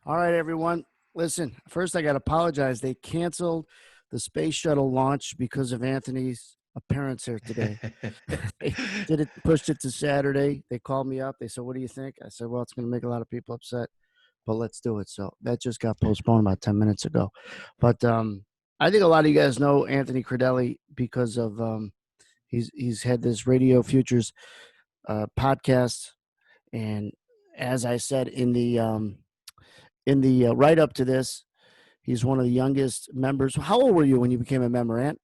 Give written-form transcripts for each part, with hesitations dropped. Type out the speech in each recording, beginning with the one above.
All right, everyone. Listen, first I got to apologize. They canceled the space shuttle launch because of Anthony's appearance here today. They pushed it to Saturday. They called me up. They said, "What do you think?" I said, "Well, it's going to make a lot of people upset, but let's do it." So that just got postponed about 10 minutes ago. But I think a lot of you guys know Anthony Crudele because of he's had this Radio Futures podcast, and as I said in the write up to this, he's one of the youngest members. How old were you when you became a member, Ant?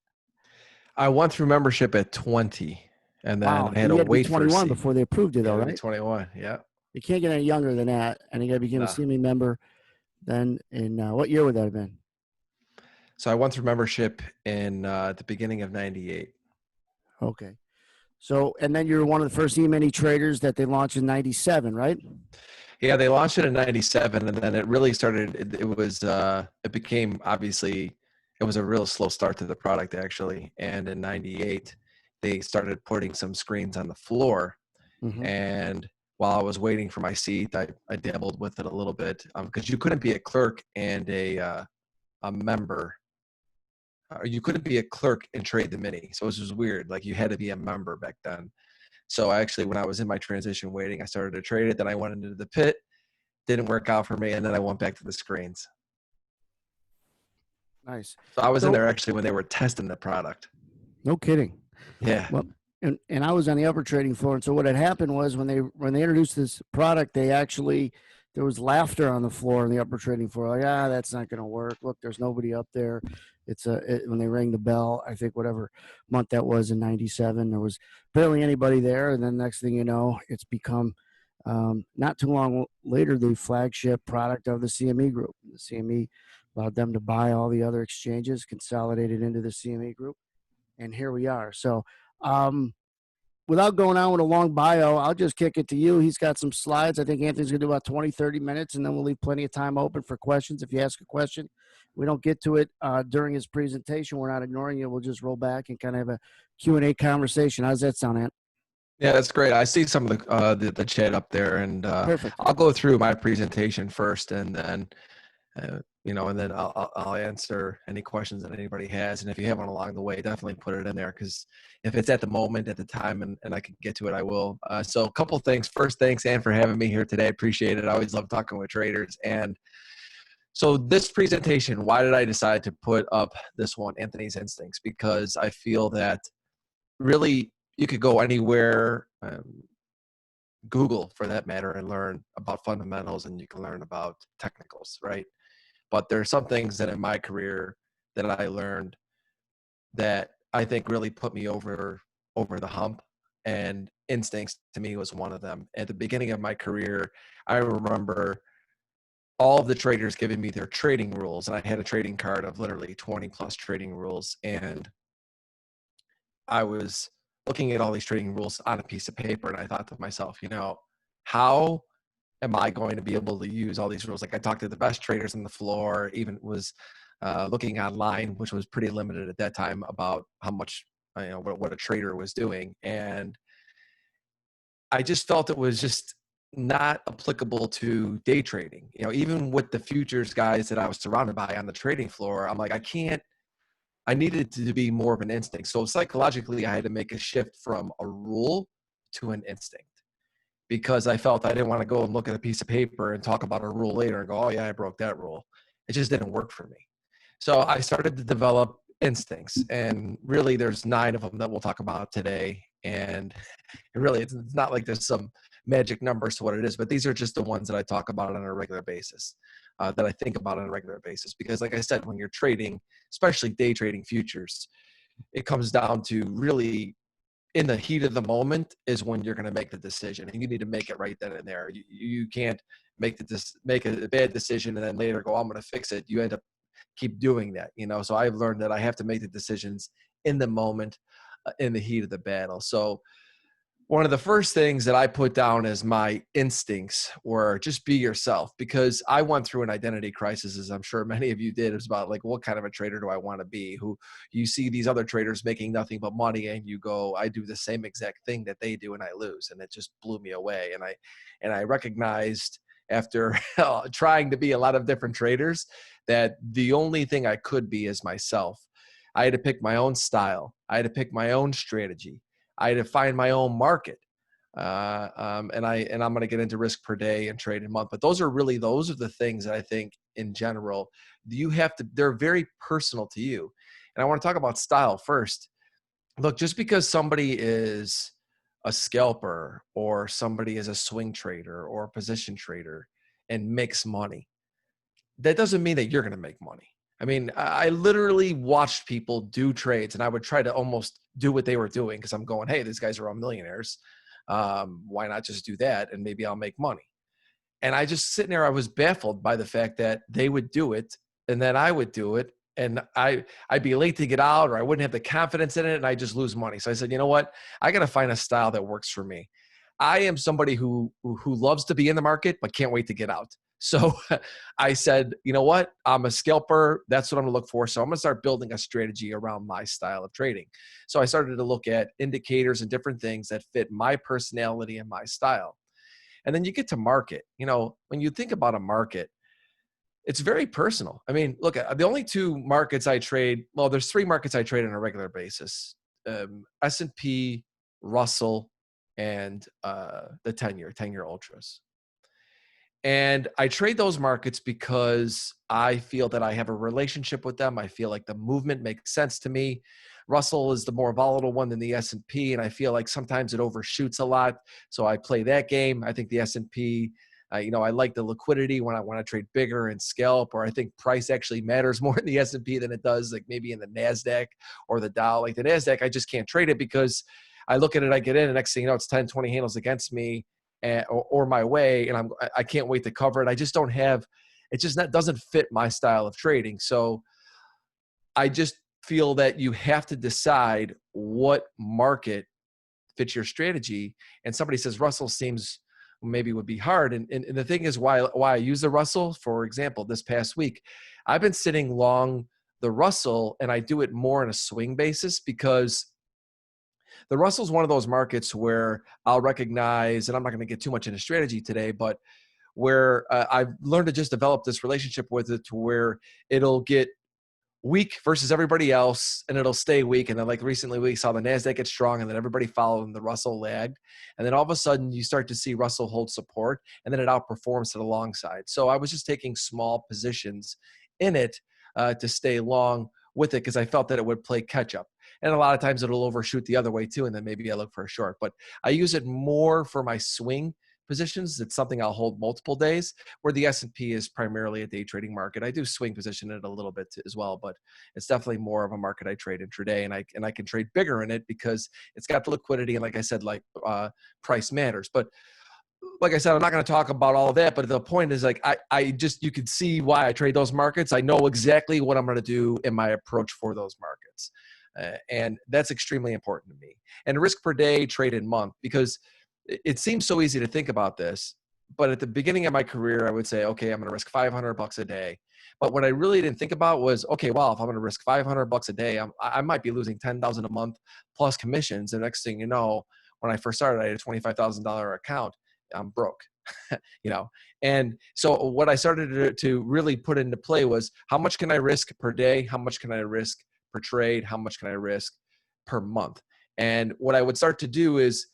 I went through membership at 20, and then Wow, I had and to you had to be wait for a 21 seat. before they approved you, You though, got to be right? 21. Yeah. You can't get any younger than that, and you got to become a No. CME member. Then in what year would that have been? So I went through membership in the beginning of 98. Okay, so and then you're one of the first E-mini traders that they launched in '97, right? Yeah, they launched it in 97, and then it really started. It became, obviously, it was a real slow start to the product, actually. And in 98, they started putting some screens on the floor. Mm-hmm. And while I was waiting for my seat, I dabbled with it a little bit because you couldn't be a clerk and a member. Or you couldn't be a clerk and trade the mini. So it was just weird. Like, you had to be a member back then. So actually, when I was in my transition waiting, I started to trade it. Then I went into the pit. Didn't work out for me, and then I went back to the screens. Nice. So I was in So there actually when they were testing the product. no kidding. Yeah. Well, and I was on the upper trading floor, and so what had happened was when they introduced this product, they actually there was laughter on the floor on the upper trading floor. Like, that's not going to work. Look, there's nobody up there. When they rang the bell, I think whatever month that was in '97, there was barely anybody there. And then next thing you know, it's become not too long later the flagship product of the CME group. The CME allowed them to buy all the other exchanges, consolidated into the CME group, and here we are. So, um, without going on with a long bio, I'll just kick it to you. He's got some slides. I think Anthony's going to do about 20, 30 minutes, and then we'll leave plenty of time open for questions. If you ask a question, we don't get to it during his presentation, we're not ignoring you. We'll just roll back and kind of have a Q&A conversation. How's that sound, Ant? Yeah, that's great. I see some of the chat up there, and Perfect. I'll go through my presentation first, and then and then I'll answer any questions that anybody has. And if you have one along the way, definitely put it in there, because if it's at the moment, at the time, and I can get to it, I will. So a couple things. First, thanks, Ann, for having me here today. I appreciate it. I always love talking with traders. And so this presentation, why did I decide to put up this one, Anthony's Instincts? Because I feel that really you could go anywhere, Google for that matter, and learn about fundamentals, and you can learn about technicals, right? But there are some things that in my career that I learned that I think really put me over the hump, and instincts to me was one of them. At the beginning of my career, I remember all of the traders giving me their trading rules, and I had a trading card of literally 20 plus trading rules, and I was looking at all these trading rules on a piece of paper, and I thought to myself, how am I going to be able to use all these rules? Like, I talked to the best traders on the floor, even was looking online, which was pretty limited at that time, about how much, what a trader was doing. And I just felt it was just not applicable to day trading. Even with the futures guys that I was surrounded by on the trading floor, I'm like, I needed to be more of an instinct. So psychologically, I had to make a shift from a rule to an instinct, because I felt I didn't want to go and look at a piece of paper and talk about a rule later and go, oh yeah, I broke that rule. It just didn't work for me. So I started to develop instincts, and really there's 9 of them that we'll talk about today. And really, it's not like there's some magic numbers to what it is, but these are just the ones that I talk about on a regular basis, that I think about on a regular basis. Because like I said, when you're trading, especially day trading futures, it comes down to really, in the heat of the moment is when you're going to make the decision, and you need to make it right then and there. You can't make a bad decision and then later go, I'm going to fix it. You end up keep doing that, So I've learned that I have to make the decisions in the moment, in the heat of the battle. So one of the first things that I put down as my instincts were just be yourself, because I went through an identity crisis, as I'm sure many of you did. It was about, like, what kind of a trader do I want to be? Who you see these other traders making nothing but money, and you go, I do the same exact thing that they do, and I lose. And it just blew me away. And I recognized after trying to be a lot of different traders, that the only thing I could be is myself. I had to pick my own style. I had to pick my own strategy. I had to find my own market. And I'm going to get into risk per day and trade a month, but those are the things that I think in general, they're very personal to you. And I want to talk about style first. Look, just because somebody is a scalper or somebody is a swing trader or a position trader and makes money, that doesn't mean that you're going to make money. I mean, I literally watched people do trades, and I would try to almost do what they were doing because I'm going, hey, these guys are all millionaires. Why not just do that and maybe I'll make money? And I just sitting there, I was baffled by the fact that they would do it and then I would do it. And I'd be late to get out, or I wouldn't have the confidence in it, and I just lose money. So I said, you know what? I got to find a style that works for me. I am somebody who loves to be in the market but can't wait to get out. So I said, you know what? I'm a scalper. That's what I'm going to look for. So I'm going to start building a strategy around my style of trading. So I started to look at indicators and different things that fit my personality and my style. And then you get to market. You know, when you think about a market, it's very personal. I mean, look, the only two markets I trade, well, there's three markets I trade on a regular basis. S&P, Russell, and the 10-year ultras. And I trade those markets because I feel that I have a relationship with them. I feel like the movement makes sense to me. Russell is the more volatile one than the S&P, and I feel like sometimes it overshoots a lot. So I play that game. I think the S&P, I like the liquidity when I trade bigger and scalp, or I think price actually matters more in the S&P than it does like maybe in the NASDAQ or the Dow. Like the NASDAQ, I just can't trade it because I look at it, I get in, and next thing you know, it's 10, 20 handles against me. Or my way, and I can't wait to cover it. I just don't have it. Doesn't fit my style of trading. So I just feel that you have to decide what market fits your strategy. And somebody says Russell seems maybe would be hard. And the thing is why I use the Russell. For example, this past week, I've been sitting long the Russell, and I do it more on a swing basis because the Russell's one of those markets where I'll recognize, and I'm not going to get too much into strategy today, but where I've learned to just develop this relationship with it to where it'll get weak versus everybody else, and it'll stay weak. And then like recently we saw the NASDAQ get strong, and then everybody followed and the Russell lagged. And then all of a sudden you start to see Russell hold support, and then it outperforms to the long side. So I was just taking small positions in it to stay long with it because I felt that it would play catch up. And a lot of times it'll overshoot the other way too, and then maybe I look for a short. But I use it more for my swing positions. It's something I'll hold multiple days, where the S&P is primarily a day trading market. I do swing position it a little bit as well, but it's definitely more of a market I trade intraday, and I can trade bigger in it because it's got the liquidity, and like I said, price matters. But like I said, I'm not going to talk about all of that, but the point is like, you can see why I trade those markets. I know exactly what I'm going to do in my approach for those markets. And that's extremely important to me. And risk per day, trade in month, because it seems so easy to think about this, but at the beginning of my career, I would say, okay, I'm going to risk $500 a day. But what I really didn't think about was, okay, well, if I'm going to risk $500 a day, I might be losing $10,000 a month plus commissions. And next thing you know, when I first started, I had a $25,000 account. I'm broke, And so what I started to really put into play was, how much can I risk per day? How much can I risk per trade? How much can I risk per month? And what I would start to do is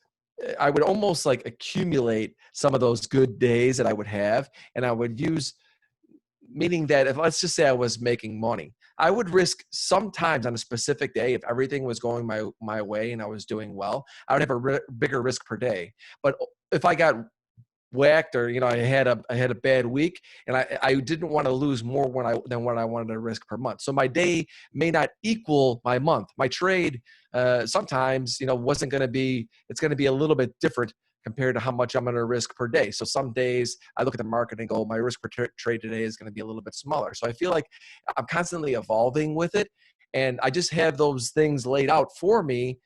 I would almost like accumulate some of those good days that I would have. And I would use, meaning that if, let's just say I was making money, I would risk sometimes on a specific day, if everything was going my way and I was doing well, I would have a bigger risk per day. But if I got whacked, or I had a bad week, and I didn't want to lose more than what I wanted to risk per month. So my day may not equal my month. My trade sometimes wasn't going to be. It's going to be a little bit different compared to how much I'm going to risk per day. So some days I look at the market and go, my risk per trade today is going to be a little bit smaller. So I feel like I'm constantly evolving with it, and I just have those things laid out for me,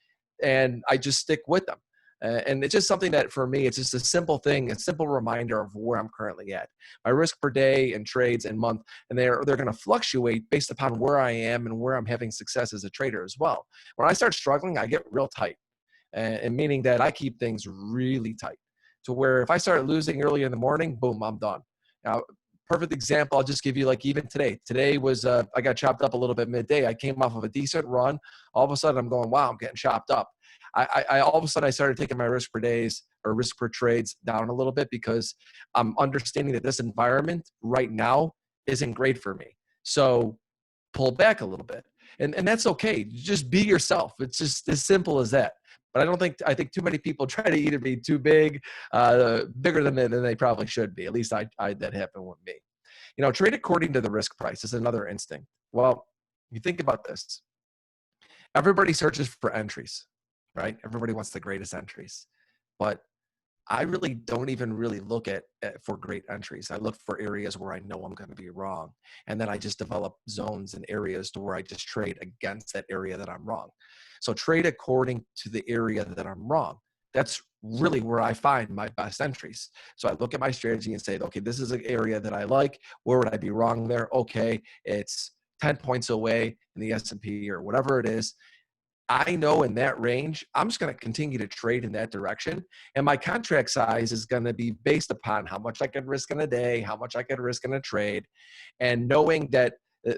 and I just stick with them. And it's just something that for me, it's just a simple thing, a simple reminder of where I'm currently at. My risk per day and trades and month, and they're going to fluctuate based upon where I am and where I'm having success as a trader as well. When I start struggling, I get real tight, and meaning that I keep things really tight to where if I started losing early in the morning, boom, I'm done. Now, perfect example, I'll just give you like even today. Today was, I got chopped up a little bit midday. I came off of a decent run. All of a sudden I'm going, wow, I'm getting chopped up. I all of a sudden I started taking my risk per days or risk per trades down a little bit because I'm understanding that this environment right now isn't great for me. So pull back a little bit. And that's okay. Just be yourself. It's just as simple as that. But I think too many people try to either be too big, bigger than they probably should be. At least that happened with me. You know, trade according to the risk price is another instinct. Well, you think about this. Everybody searches for entries, right? Everybody wants the greatest entries. But I really don't even really look at for great entries. I look for areas where I know I'm going to be wrong. And then I just develop zones and areas to where I just trade against that area that I'm wrong. So trade according to the area that I'm wrong. That's really where I find my best entries. So I look at my strategy and say, okay, this is an area that I like. Where would I be wrong there? Okay, it's 10 points away in the S&P or whatever it is. I know in that range, I'm just going to continue to trade in that direction. And my contract size is going to be based upon how much I could risk in a day, how much I could risk in a trade, and knowing that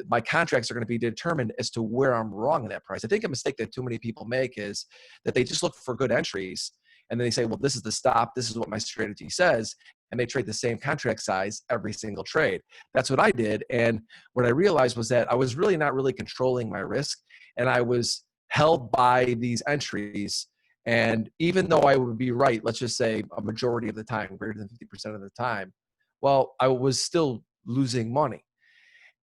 my contracts are going to be determined as to where I'm wrong in that price. I think a mistake that too many people make is that they just look for good entries and then they say, well, this is the stop. This is what my strategy says. And they trade the same contract size every single trade. That's what I did. And what I realized was that I was really not really controlling my risk. And I was held by these entries. And even though I would be right, let's just say a majority of the time, greater than 50% of the time, well, I was still losing money.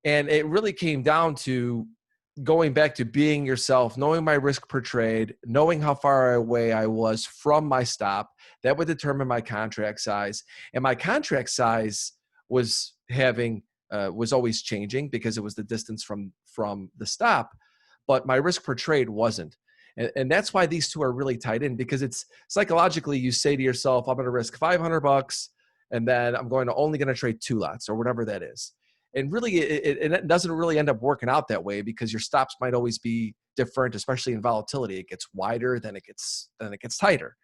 And it really came down to going back to being yourself, knowing my risk per trade, knowing how far away I was from my stop. That would determine my contract size. And my contract size was was always changing because it was the distance from the stop, but my risk per trade wasn't. And that's why these two are really tied in, because it's psychologically, you say to yourself, I'm going to risk $500 and then I'm only going to trade 2 lots or whatever that is. And really, it doesn't really end up working out that way because your stops might always be different, especially in volatility. It gets wider, then it gets tighter.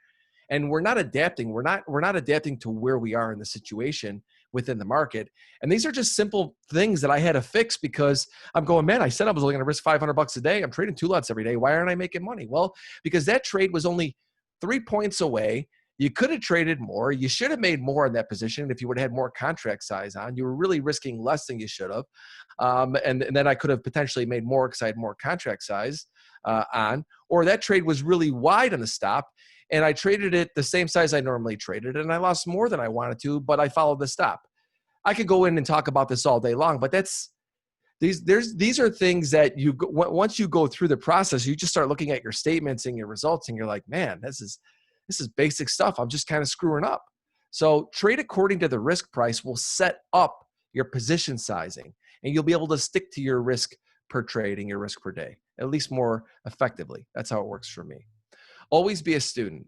And we're not adapting. We're not adapting to where we are in the situation within the market. And these are just simple things that I had to fix because I'm going, man, I said I was only going to risk $500 a day. I'm trading 2 lots every day. Why aren't I making money? Well, because that trade was only 3 points away. You could have traded more. You should have made more in that position if you would have had more contract size on. You were really risking less than you should have. And then I could have potentially made more because I had more contract size on. Or that trade was really wide on the stop, and I traded it the same size I normally traded, and I lost more than I wanted to, but I followed the stop. I could go in and talk about this all day long, but these are things that once you go through the process, you just start looking at your statements and your results, and you're like, man, this is basic stuff. I'm just kind of screwing up. So trade according to the risk price will set up your position sizing, and you'll be able to stick to your risk per trade and your risk per day, at least more effectively. That's how it works for me. Always be a student.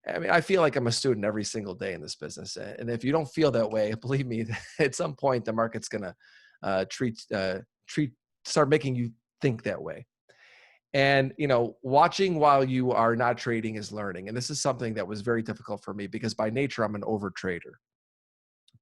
I mean, I feel like I'm a student every single day in this business. And if you don't feel that way, believe me, at some point the market's going to start making you think that way. And, watching while you are not trading is learning. And this is something that was very difficult for me because by nature, I'm an over trader.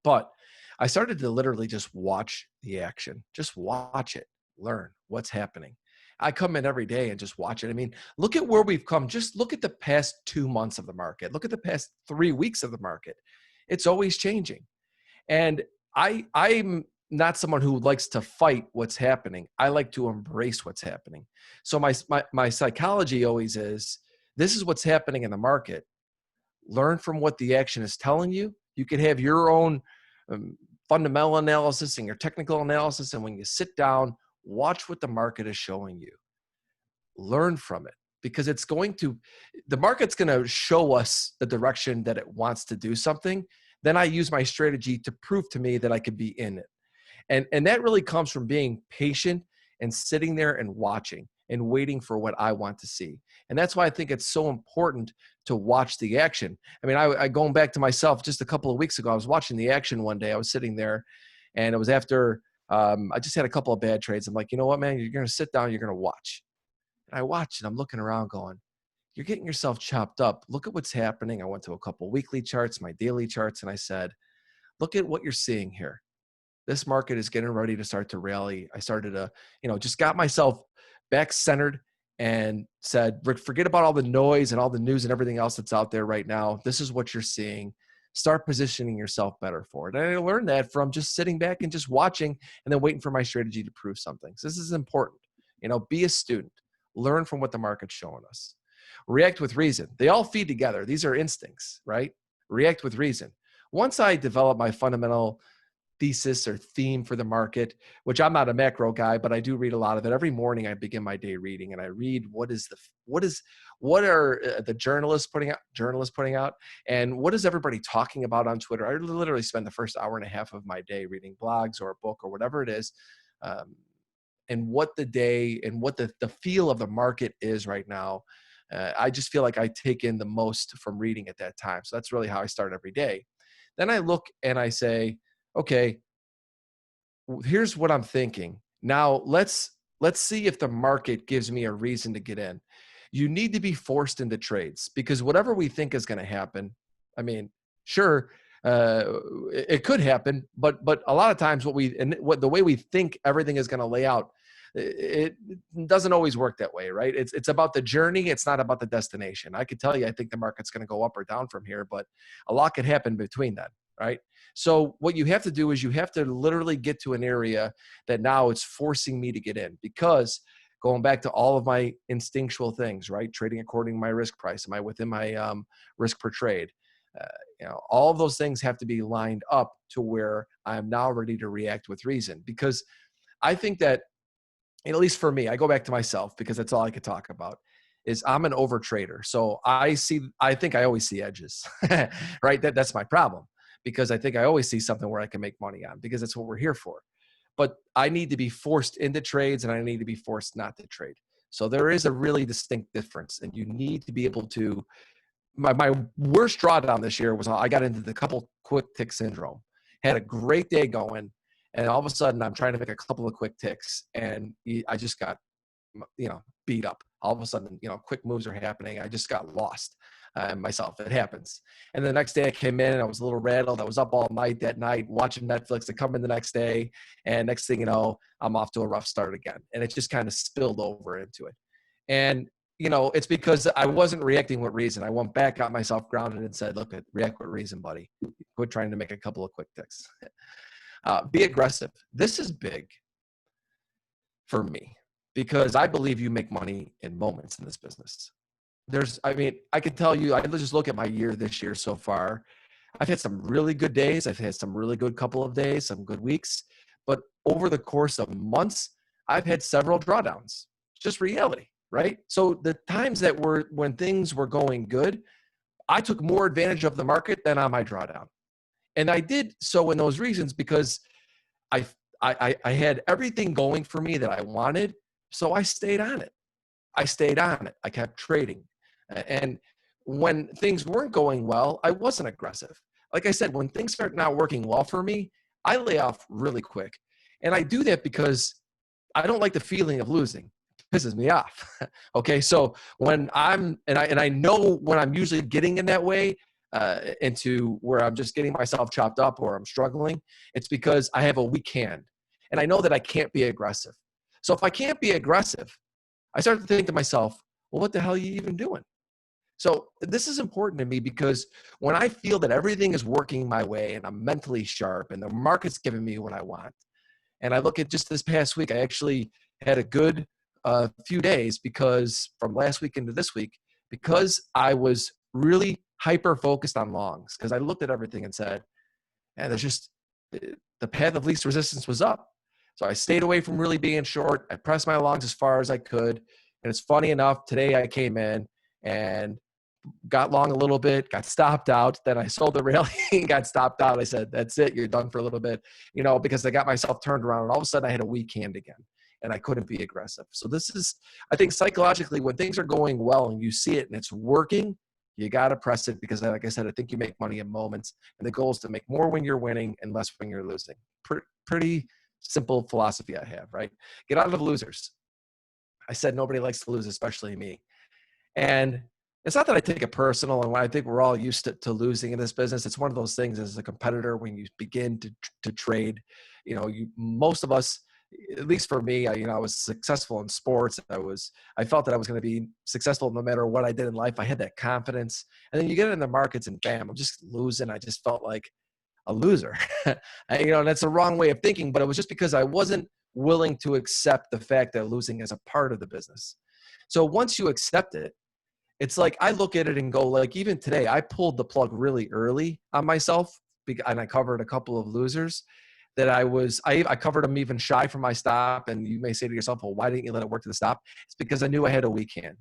But I started to literally just watch the action, just watch it, learn what's happening. I come in every day and just watch it. I mean, look at where we've come. Just look at the past 2 months of the market. Look at the past 3 weeks of the market. It's always changing. And I'm not someone who likes to fight what's happening. I like to embrace what's happening. So my psychology always is, this is what's happening in the market. Learn from what the action is telling you. You could have your own fundamental analysis and your technical analysis. And when you sit down, watch what the market is showing you. Learn from it, because the market's going to show us the direction that it wants to do something. Then I use my strategy to prove to me that I could be in it. And that really comes from being patient and sitting there and watching and waiting for what I want to see. And that's why I think it's so important to watch the action. I mean, I going back to myself just a couple of weeks ago, I was watching the action one day. I was sitting there, and it was after I just had a couple of bad trades. I'm like, you know what, man, you're going to sit down, you're going to watch. And I watched, and I'm looking around going, you're getting yourself chopped up. Look at what's happening. I went to a couple weekly charts, my daily charts, and I said, look at what you're seeing here. This market is getting ready to start to rally. I started to, just got myself back centered and said, Rick, forget about all the noise and all the news and everything else that's out there right now. This is what you're seeing. Start positioning yourself better for it. And I learned that from just sitting back and just watching and then waiting for my strategy to prove something. So this is important. Be a student. Learn from what the market's showing us. React with reason. They all feed together. These are instincts, right? React with reason. Once I develop my fundamental thesis or theme for the market, which I'm not a macro guy, but I do read a lot of it. Every morning I begin my day reading and I read what are the journalists putting out and what is everybody talking about on Twitter. I literally spend the first hour and a half of my day reading blogs or a book or whatever it is. And what the day and what the feel of the market is right now. I just feel like I take in the most from reading at that time. So that's really how I start every day. Then I look and I say, okay, here's what I'm thinking. Now let's see if the market gives me a reason to get in. You need to be forced into trades because whatever we think is going to happen, I mean, sure, it could happen, but a lot of times the way we think everything is going to lay out, it doesn't always work that way, right? It's about the journey. It's not about the destination. I could tell you, I think the market's going to go up or down from here, but a lot could happen between that, right? So what you have to do is you have to literally get to an area that now it's forcing me to get in, because going back to all of my instinctual things, right? Trading according to my risk price. Am I within my risk per trade? All of those things have to be lined up to where I'm now ready to react with reason. Because I think that, at least for me, I go back to myself because that's all I could talk about, is I'm an over trader. So I think I always see edges, right? That's my problem, because I think I always see something where I can make money on, because that's what we're here for. But I need to be forced into trades and I need to be forced not to trade. So there is a really distinct difference, and you need to be able to. My worst drawdown this year was I got into the couple quick tick syndrome. Had a great day going, and all of a sudden I'm trying to make a couple of quick ticks, and I just got beat up. All of a sudden, quick moves are happening. I just got lost myself. It happens. And the next day I came in and I was a little rattled. I was up all night that night watching Netflix. I come in the next day, and next thing you know, I'm off to a rough start again. And it just kind of spilled over into it. And it's because I wasn't reacting with reason. I went back, got myself grounded, and said, look, react with reason, buddy. Quit trying to make a couple of quick ticks. Be aggressive. This is big for me, because I believe you make money in moments in this business. I could tell you, I just look at my year this year so far. I've had some really good days. I've had some really good couple of days, some good weeks. But over the course of months, I've had several drawdowns. It's just reality, right? So the times when things were going good, I took more advantage of the market than on my drawdown. And I did so in those reasons because I had everything going for me that I wanted. So I stayed on it. I kept trading. And when things weren't going well, I wasn't aggressive. Like I said, when things start not working well for me, I lay off really quick. And I do that because I don't like the feeling of losing. It pisses me off. Okay. So when I know when I'm usually getting in that way, into where I'm just getting myself chopped up or I'm struggling, it's because I have a weak hand. And I know that I can't be aggressive. So if I can't be aggressive, I start to think to myself, well, what the hell are you even doing? So this is important to me, because when I feel that everything is working my way and I'm mentally sharp and the market's giving me what I want, and I look at just this past week, I actually had a good few days, because from last week into this week, because I was really hyper focused on longs, because I looked at everything and said, and there's just the path of least resistance was up. So I stayed away from really being short. I pressed my longs as far as I could. And it's funny enough, today I came in and got long a little bit, got stopped out. Then I sold the rally and got stopped out. I said, that's it. You're done for a little bit, because I got myself turned around, and all of a sudden I had a weak hand again and I couldn't be aggressive. So this is, I think psychologically, when things are going well and you see it and it's working, you got to press it, because like I said, I think you make money in moments, and the goal is to make more when you're winning and less when you're losing. Pretty simple philosophy I have, right? Get out of losers. I said nobody likes to lose, especially me. And it's not that I take it personal, and I think we're all used to losing in this business. It's one of those things as a competitor when you begin to trade. Most of us, at least for me, I was successful in sports. I felt that I was going to be successful no matter what I did in life. I had that confidence, and then you get in the markets and bam, I'm just losing. I just felt like a loser. And that's the wrong way of thinking, but it was just because I wasn't willing to accept the fact that losing is a part of the business. So once you accept it, it's like I look at it and go, like, even today, I pulled the plug really early on myself, and I covered a couple of losers that I covered them even shy from my stop. And you may say to yourself, well, why didn't you let it work to the stop? It's because I knew I had a weak hand.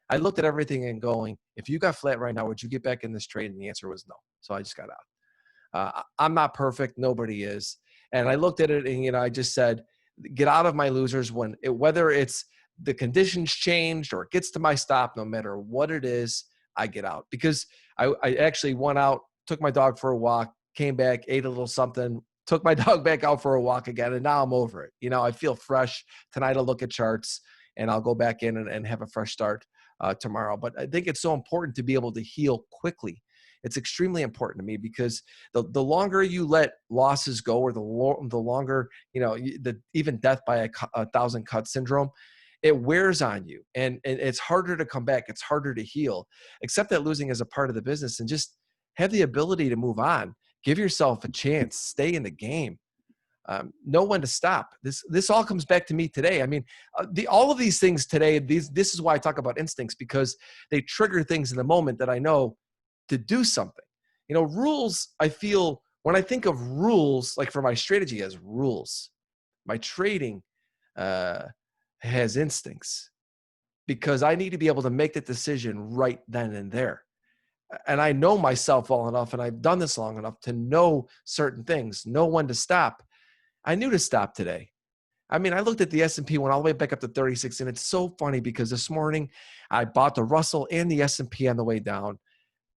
I looked at everything and going, if you got flat right now, would you get back in this trade? And the answer was no. So I just got out. I'm not perfect. Nobody is. And I looked at it and, I just said, get out of my losers whether it's the conditions changed or it gets to my stop, no matter what it is, I get out. Because I actually went out, took my dog for a walk, came back, ate a little something, took my dog back out for a walk again, and now I'm over it. I feel fresh. Tonight I'll look at charts and I'll go back in and have a fresh start tomorrow. But I think it's so important to be able to heal quickly. It's extremely important to me because the longer you let losses go, or the longer, even death by a thousand cut syndrome, it wears on you, and it's harder to come back. It's harder to heal. Accept that losing is a part of the business, and just have the ability to move on. Give yourself a chance. Stay in the game. Know when to stop. This all comes back to me today. I mean, all of these things today. This is why I talk about instincts, because they trigger things in the moment that I know to do something. Rules. I feel when I think of rules, like for my strategy as rules, my trading has instincts, because I need to be able to make the decision right then and there. And I know myself well enough, and I've done this long enough to know certain things, know when to stop. I knew to stop today. I mean, I looked at the S&P, went all the way back up to 36, and it's so funny because this morning I bought the Russell and the S&P on the way down.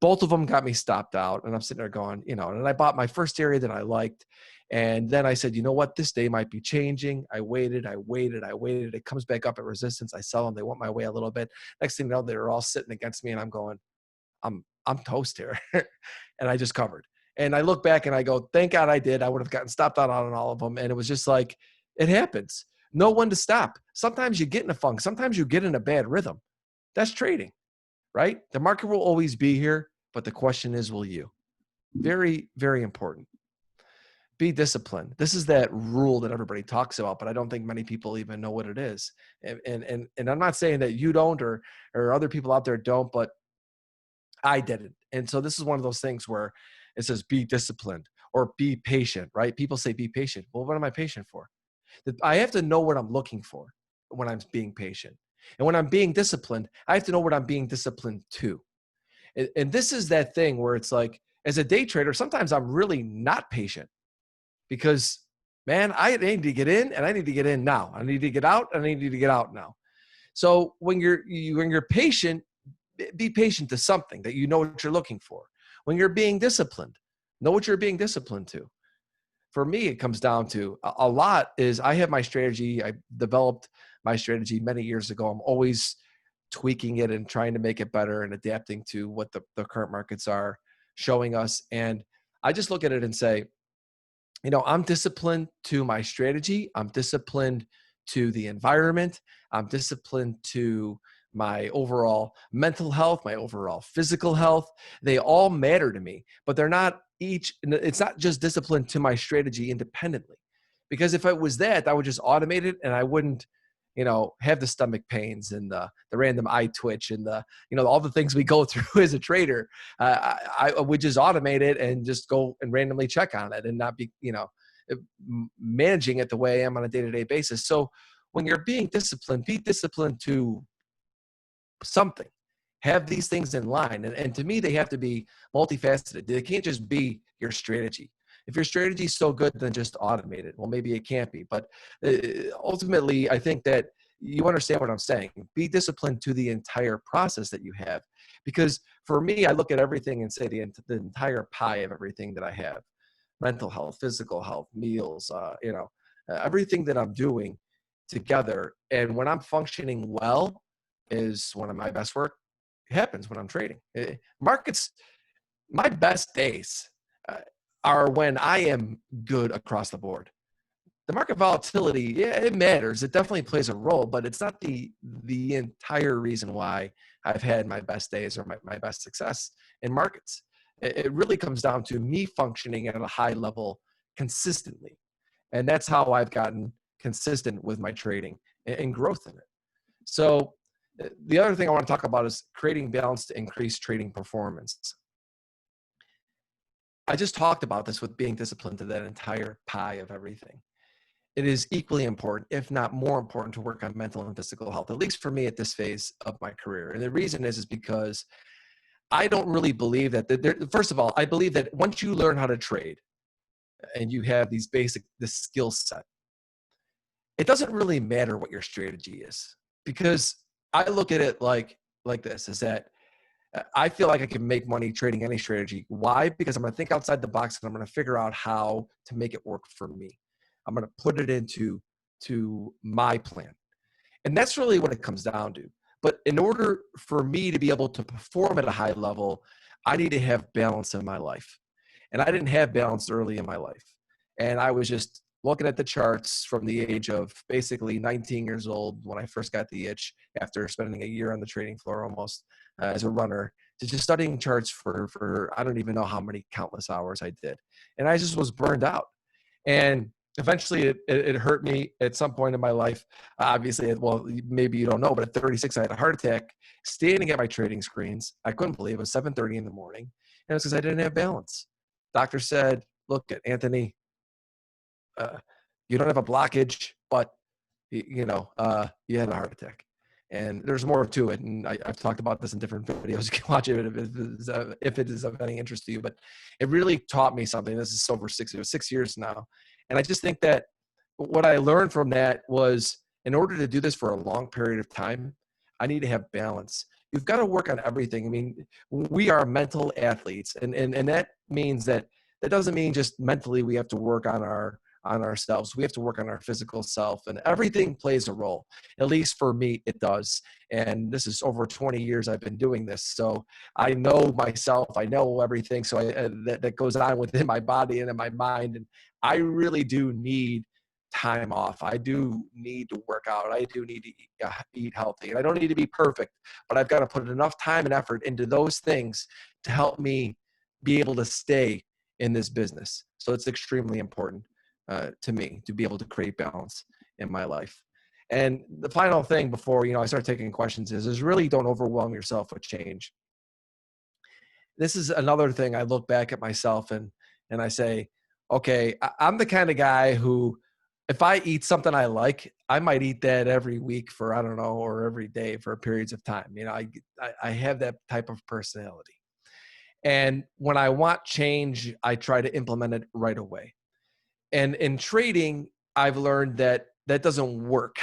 Both of them got me stopped out, and I'm sitting there going, and I bought my first area that I liked. And then I said, you know what, this day might be changing. I waited. It comes back up at resistance. I sell them. They went my way a little bit. Next thing you know, they're all sitting against me, and I'm going, I'm toast here. And I just covered. And I look back and I go, thank God I did. I would have gotten stopped out on all of them. And it was just like, it happens. Know when to stop. Sometimes you get in a funk. Sometimes you get in a bad rhythm. That's trading, right? The market will always be here, but the question is, will you? Very, very important. Be disciplined. This is that rule that everybody talks about, but I don't think many people even know what it is. And I'm not saying that you don't or other people out there don't, but I didn't. And so this is one of those things where it says be disciplined or be patient, right? People say be patient. Well, what am I patient for? I have to know what I'm looking for when I'm being patient. And when I'm being disciplined, I have to know what I'm being disciplined to. And this is that thing where it's like, as a day trader, sometimes I'm really not patient because, man, I need to get in and I need to get in now. I need to get out and I need to get out now. So when you're patient, be patient to something that you know what you're looking for. When you're being disciplined, know what you're being disciplined to. For me, it comes down to a lot is I have my strategy. I developed my strategy many years ago. I'm always tweaking it and trying to make it better and adapting to what the current markets are showing us. And I just look at it and say, I'm disciplined to my strategy. I'm disciplined to the environment. I'm disciplined to my overall mental health, my overall physical health. They all matter to me, but they're not it's not just discipline to my strategy independently. Because if it was that, I would just automate it and I wouldn't, have the stomach pains and the random eye twitch and all the things we go through as a trader. I would just automate it and just go and randomly check on it and not be, managing it the way I am on a day-to-day basis. So when you're being disciplined, be disciplined to something. Have these things in line. And to me, they have to be multifaceted. They can't just be your strategy. If your strategy is so good, then just automate it. Well, maybe it can't be. But ultimately, I think that you understand what I'm saying. Be disciplined to the entire process that you have. Because for me, I look at everything and say the entire pie of everything that I have. Mental health, physical health, meals, everything that I'm doing together. And when I'm functioning well is one of my best work. happens when I'm trading. Markets, my best days are when I am good across the board. The market volatility, yeah, it matters. It definitely plays a role, but it's not the entire reason why I've had my best days or my best success in markets. It really comes down to me functioning at a high level consistently. And that's how I've gotten consistent with my trading and growth in it. So the other thing I want to talk about is creating balance to increase trading performance. I just talked about this with being disciplined to that entire pie of everything. It is equally important, if not more important, to work on mental and physical health, at least for me at this phase of my career. And the reason is because I don't really believe that first of all, I believe that once you learn how to trade and you have this skill set, it doesn't really matter what your strategy is, because I look at it like this, is that I feel like I can make money trading any strategy. Why? Because I'm going to think outside the box and I'm going to figure out how to make it work for me. I'm going to put it into my plan. And that's really what it comes down to. But in order for me to be able to perform at a high level, I need to have balance in my life. And I didn't have balance early in my life. And I was just looking at the charts from the age of basically 19 years old when I first got the itch, after spending a year on the trading floor almost as a runner, to just studying charts for I don't even know how many countless hours I did. And I just was burned out. And eventually it hurt me at some point in my life. Obviously, well, maybe you don't know, but at 36, I had a heart attack standing at my trading screens. I couldn't believe it was 7:30 in the morning. And it's because I didn't have balance. Doctor said, look, at Anthony, you don't have a blockage, but you had a heart attack. And there's more to it. And I've talked about this in different videos. You can watch it if it is of any interest to you. But it really taught me something. This is over 6 years now. And I just think that what I learned from that was, in order to do this for a long period of time, I need to have balance. You've got to work on everything. I mean, we are mental athletes. And that means that doesn't mean just mentally we have to work on ourselves. We have to work on our physical self, and everything plays a role. At least for me, it does. And this is over 20 years I've been doing this. So I know myself, I know everything. So that goes on within my body and in my mind. And I really do need time off. I do need to work out. I do need to eat healthy. And I don't need to be perfect, but I've got to put enough time and effort into those things to help me be able to stay in this business. So it's extremely important to me to be able to create balance in my life. And the final thing before I start taking questions is really don't overwhelm yourself with change. This is another thing. I look back at myself and I say, okay, I'm the kind of guy who, if I eat something I like, I might eat that every week for, I don't know, or every day for periods of time. I have that type of personality. And when I want change, I try to implement it right away. And in trading, I've learned that doesn't work.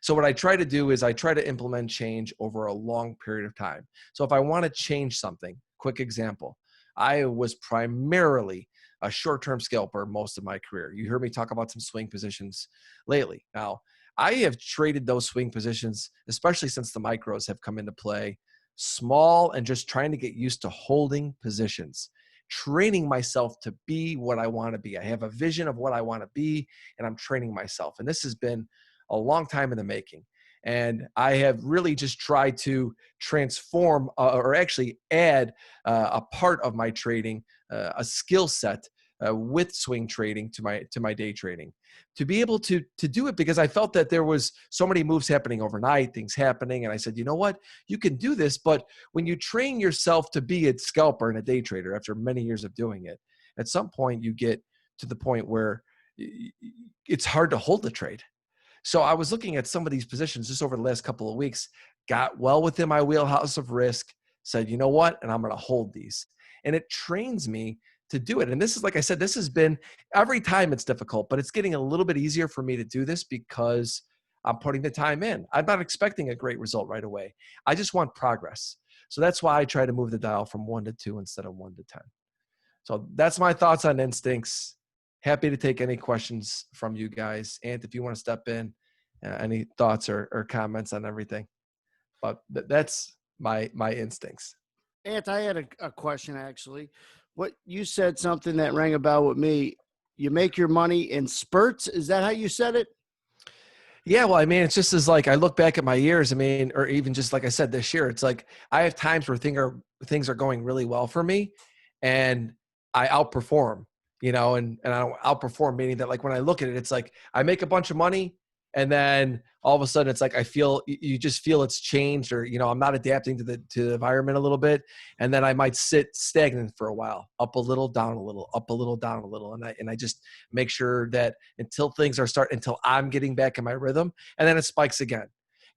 So what I try to do is I try to implement change over a long period of time. So if I want to change something, quick example, I was primarily a short-term scalper most of my career. You heard me talk about some swing positions lately. Now, I have traded those swing positions, especially since the micros have come into play, small and just trying to get used to holding positions, training myself to be what I want to be. I have a vision of what I want to be, and I'm training myself. And this has been a long time in the making. And I have really just tried to transform or actually add a part of my trading, a skill set with swing trading to my day trading, to be able to do it, because I felt that there was so many moves happening overnight, things happening. And I said, you know what, you can do this. But when you train yourself to be a scalper and a day trader after many years of doing it, at some point you get to the point where it's hard to hold the trade. So I was looking at some of these positions just over the last couple of weeks, got well within my wheelhouse of risk, said, you know what, and I'm going to hold these. And it trains me to do it. And this is, like I said, this has been, every time it's difficult, but it's getting a little bit easier for me to do this because I'm putting the time in. I'm not expecting a great result right away. I just want progress. So that's why I try to move the dial from 1 to 2 instead of 1 to 10. So that's my thoughts on instincts. Happy to take any questions from you guys. Ant, if you want to step in, any thoughts or comments on everything. But that's my instincts. Ant, I had a question actually. What you said something that rang a bell with me. You make your money in spurts. Is that how you said it? Yeah, well, I mean, it's just as like I look back at my years. I mean, or even just like I said this year, it's like I have times where things are going really well for me, and I outperform. And I outperform meaning that like when I look at it, it's like I make a bunch of money, and then all of a sudden it's like you just feel it's changed, or I'm not adapting to the environment a little bit, and then I might sit stagnant for a while, up a little, down a little, up a little, down a little, and I just make sure that until I'm getting back in my rhythm, and then it spikes again.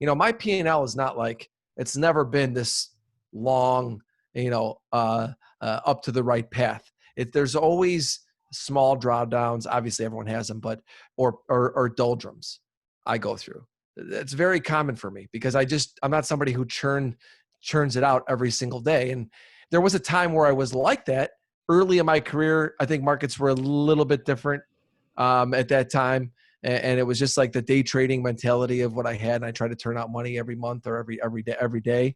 My P&L is not like, it's never been this long, up to the right path. There's always small drawdowns. Obviously everyone has them, but, or doldrums I go through. It's very common for me because I'm not somebody who churns it out every single day. And there was a time where I was like that early in my career. I think markets were a little bit different at that time. And it was just like the day trading mentality of what I had. And I tried to turn out money every month or every day.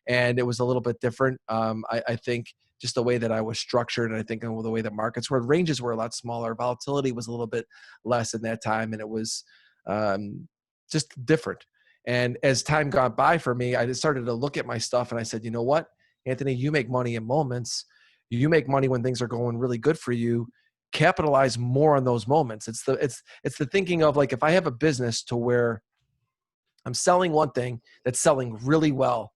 And it was a little bit different. I think just the way that I was structured, and I think the way that markets were, ranges were a lot smaller. Volatility was a little bit less in that time. And it was just different. And as time got by for me, I just started to look at my stuff and I said, you know what, Anthony, you make money in moments. You make money when things are going really good for you. Capitalize more on those moments. It's the thinking of like, if I have a business to where I'm selling one thing that's selling really well,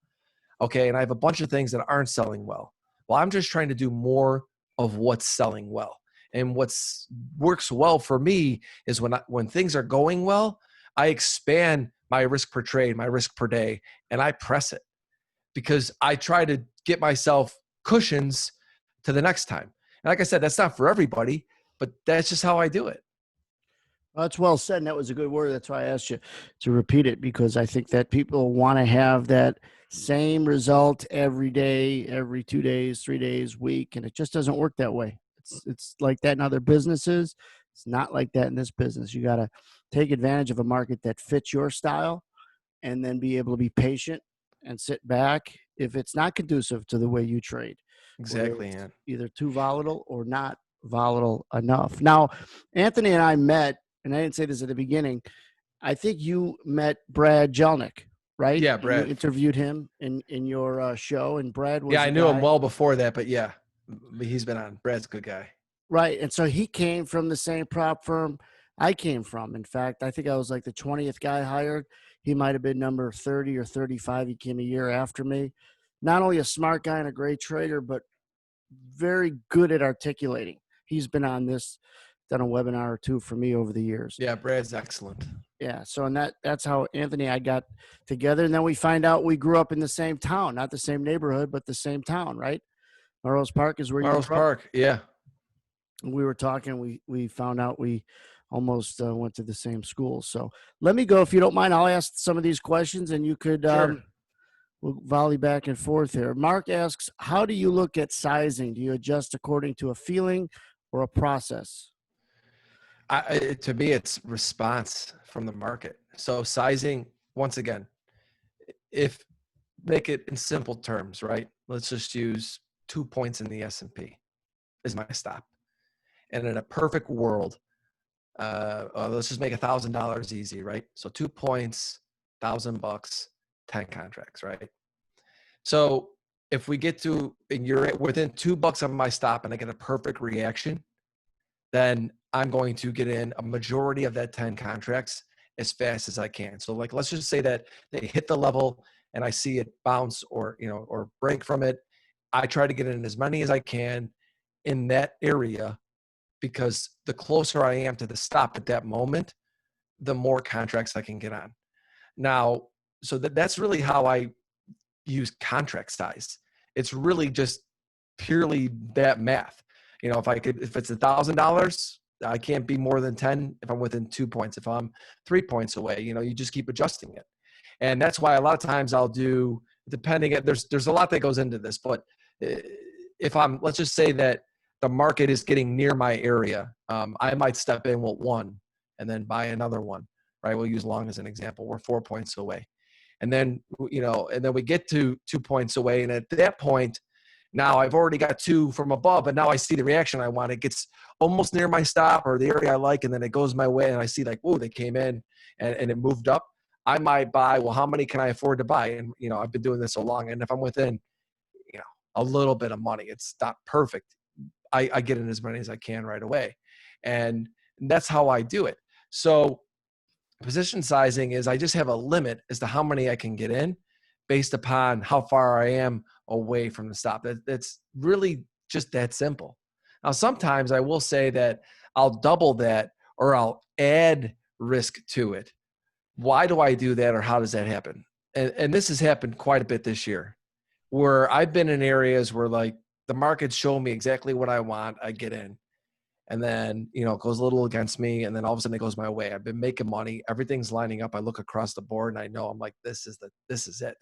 okay, and I have a bunch of things that aren't selling well. Well, I'm just trying to do more of what's selling well. And what's works well for me is when things are going well, I expand my risk per trade, my risk per day, and I press it because I try to get myself cushions to the next time. And like I said, that's not for everybody, but that's just how I do it. Well, that's well said, and that was a good word. That's why I asked you to repeat it, because I think that people want to have that same result every day, every 2 days, 3 days, week, and it just doesn't work that way. It's like that in other businesses. It's not like that in this business. You got to take advantage of a market that fits your style, and then be able to be patient and sit back if it's not conducive to the way you trade, whether Exactly, it's Ann. either too volatile or not volatile enough. Now, Anthony and I met, and I didn't say this at the beginning. I think you met Brad Jelnick, right? Yeah, And you Brad. interviewed him in your show, and Brad Yeah, was I a knew him guy, well before that, but yeah, he's been on. Brad's a good guy. right? And so he came from the same prop firm I came from. In fact, I think I was like the 20th guy hired. He might have been number 30 or 35. He came a year after me. Not only a smart guy and a great trader, but very good at articulating. He's been on this, done a webinar or two for me over the years. Yeah, Brad's excellent. Yeah. So, and that's how Anthony and I got together. And then we find out we grew up in the same town, not the same neighborhood, but the same town, right? Melrose Park is where you Marlo's grew up. Park. Yeah. We were talking, we found out we almost went to the same school. So let me go, if you don't mind. I'll ask some of these questions and you could, Sure. we'll volley back and forth here. Mark asks, how do you look at sizing? Do you adjust according to a feeling or a process? To me, it's response from the market. So sizing, once again, if make it in simple terms, right? Let's just use 2 points in the S&P is my stop. And in a perfect world, let's just make $1,000 easy, right? So 2 points, $1,000, 10 contracts, right? So if we get to, and you're within $2 of my stop and I get a perfect reaction, then I'm going to get in a majority of that 10 contracts as fast as I can. So like, let's just say that they hit the level and I see it bounce or break from it. I try to get in as many as I can in that area, because the closer I am to the stop at that moment, the more contracts I can get on. Now, so that's really how I use contract size. It's really just purely that math. If it's $1,000, I can't be more than 10 if I'm within 2 points. If I'm 3 points away, you just keep adjusting it. And that's why a lot of times I'll do, there's a lot that goes into this, but let's just say that the market is getting near my area, I might step in with one and then buy another one, right? We'll use long as an example. We're 4 points away. And then, and then we get to 2 points away. And at that point, now I've already got 2 from above, but now I see the reaction I want. It gets almost near my stop or the area I like, and then it goes my way, and I see like, oh, they came in and it moved up. I might buy, well, how many can I afford to buy? And, I've been doing this so long, and if I'm within, a little bit of money, it's not perfect. I get in as many as I can right away. And that's how I do it. So position sizing is I just have a limit as to how many I can get in based upon how far I am away from the stop. That's really just that simple. Now, sometimes I will say that I'll double that or I'll add risk to it. Why do I do that, or how does that happen? And this has happened quite a bit this year, where I've been in areas where like the market's showing me exactly what I want. I get in, and then, it goes a little against me, and then all of a sudden it goes my way. I've been making money. Everything's lining up. I look across the board and I know, I'm like, this is it.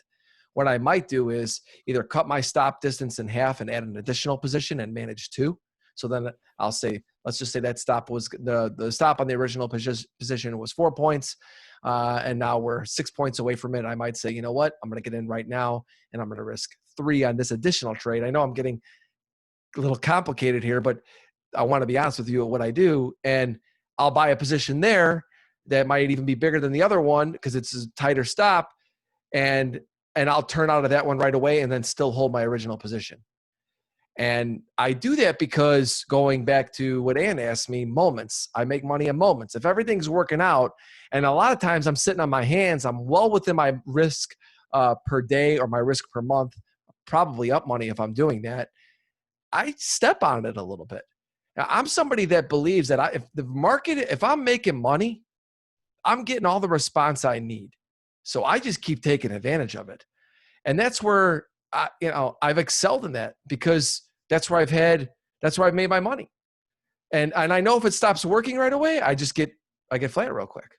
What I might do is either cut my stop distance in half and add an additional position and manage 2. So then I'll say, let's just say that stop was the stop on the original position was 4 points. And now we're 6 points away from it. I might say, you know what, I'm going to get in right now and I'm going to risk 3 on this additional trade. I know I'm getting a little complicated here, but I want to be honest with you at what I do. And I'll buy a position there that might even be bigger than the other one because it's a tighter stop. And I'll turn out of that one right away and then still hold my original position. And I do that because, going back to what Ann asked me, moments. I make money in moments. If everything's working out, and a lot of times I'm sitting on my hands, I'm well within my risk per day or my risk per month, probably up money if I'm doing that, I step on it a little bit. Now, I'm somebody that believes that if I'm making money, I'm getting all the response I need. So I just keep taking advantage of it. And that's where I've excelled in that, because that's where I've made my money. And I know if it stops working right away, I get flat real quick.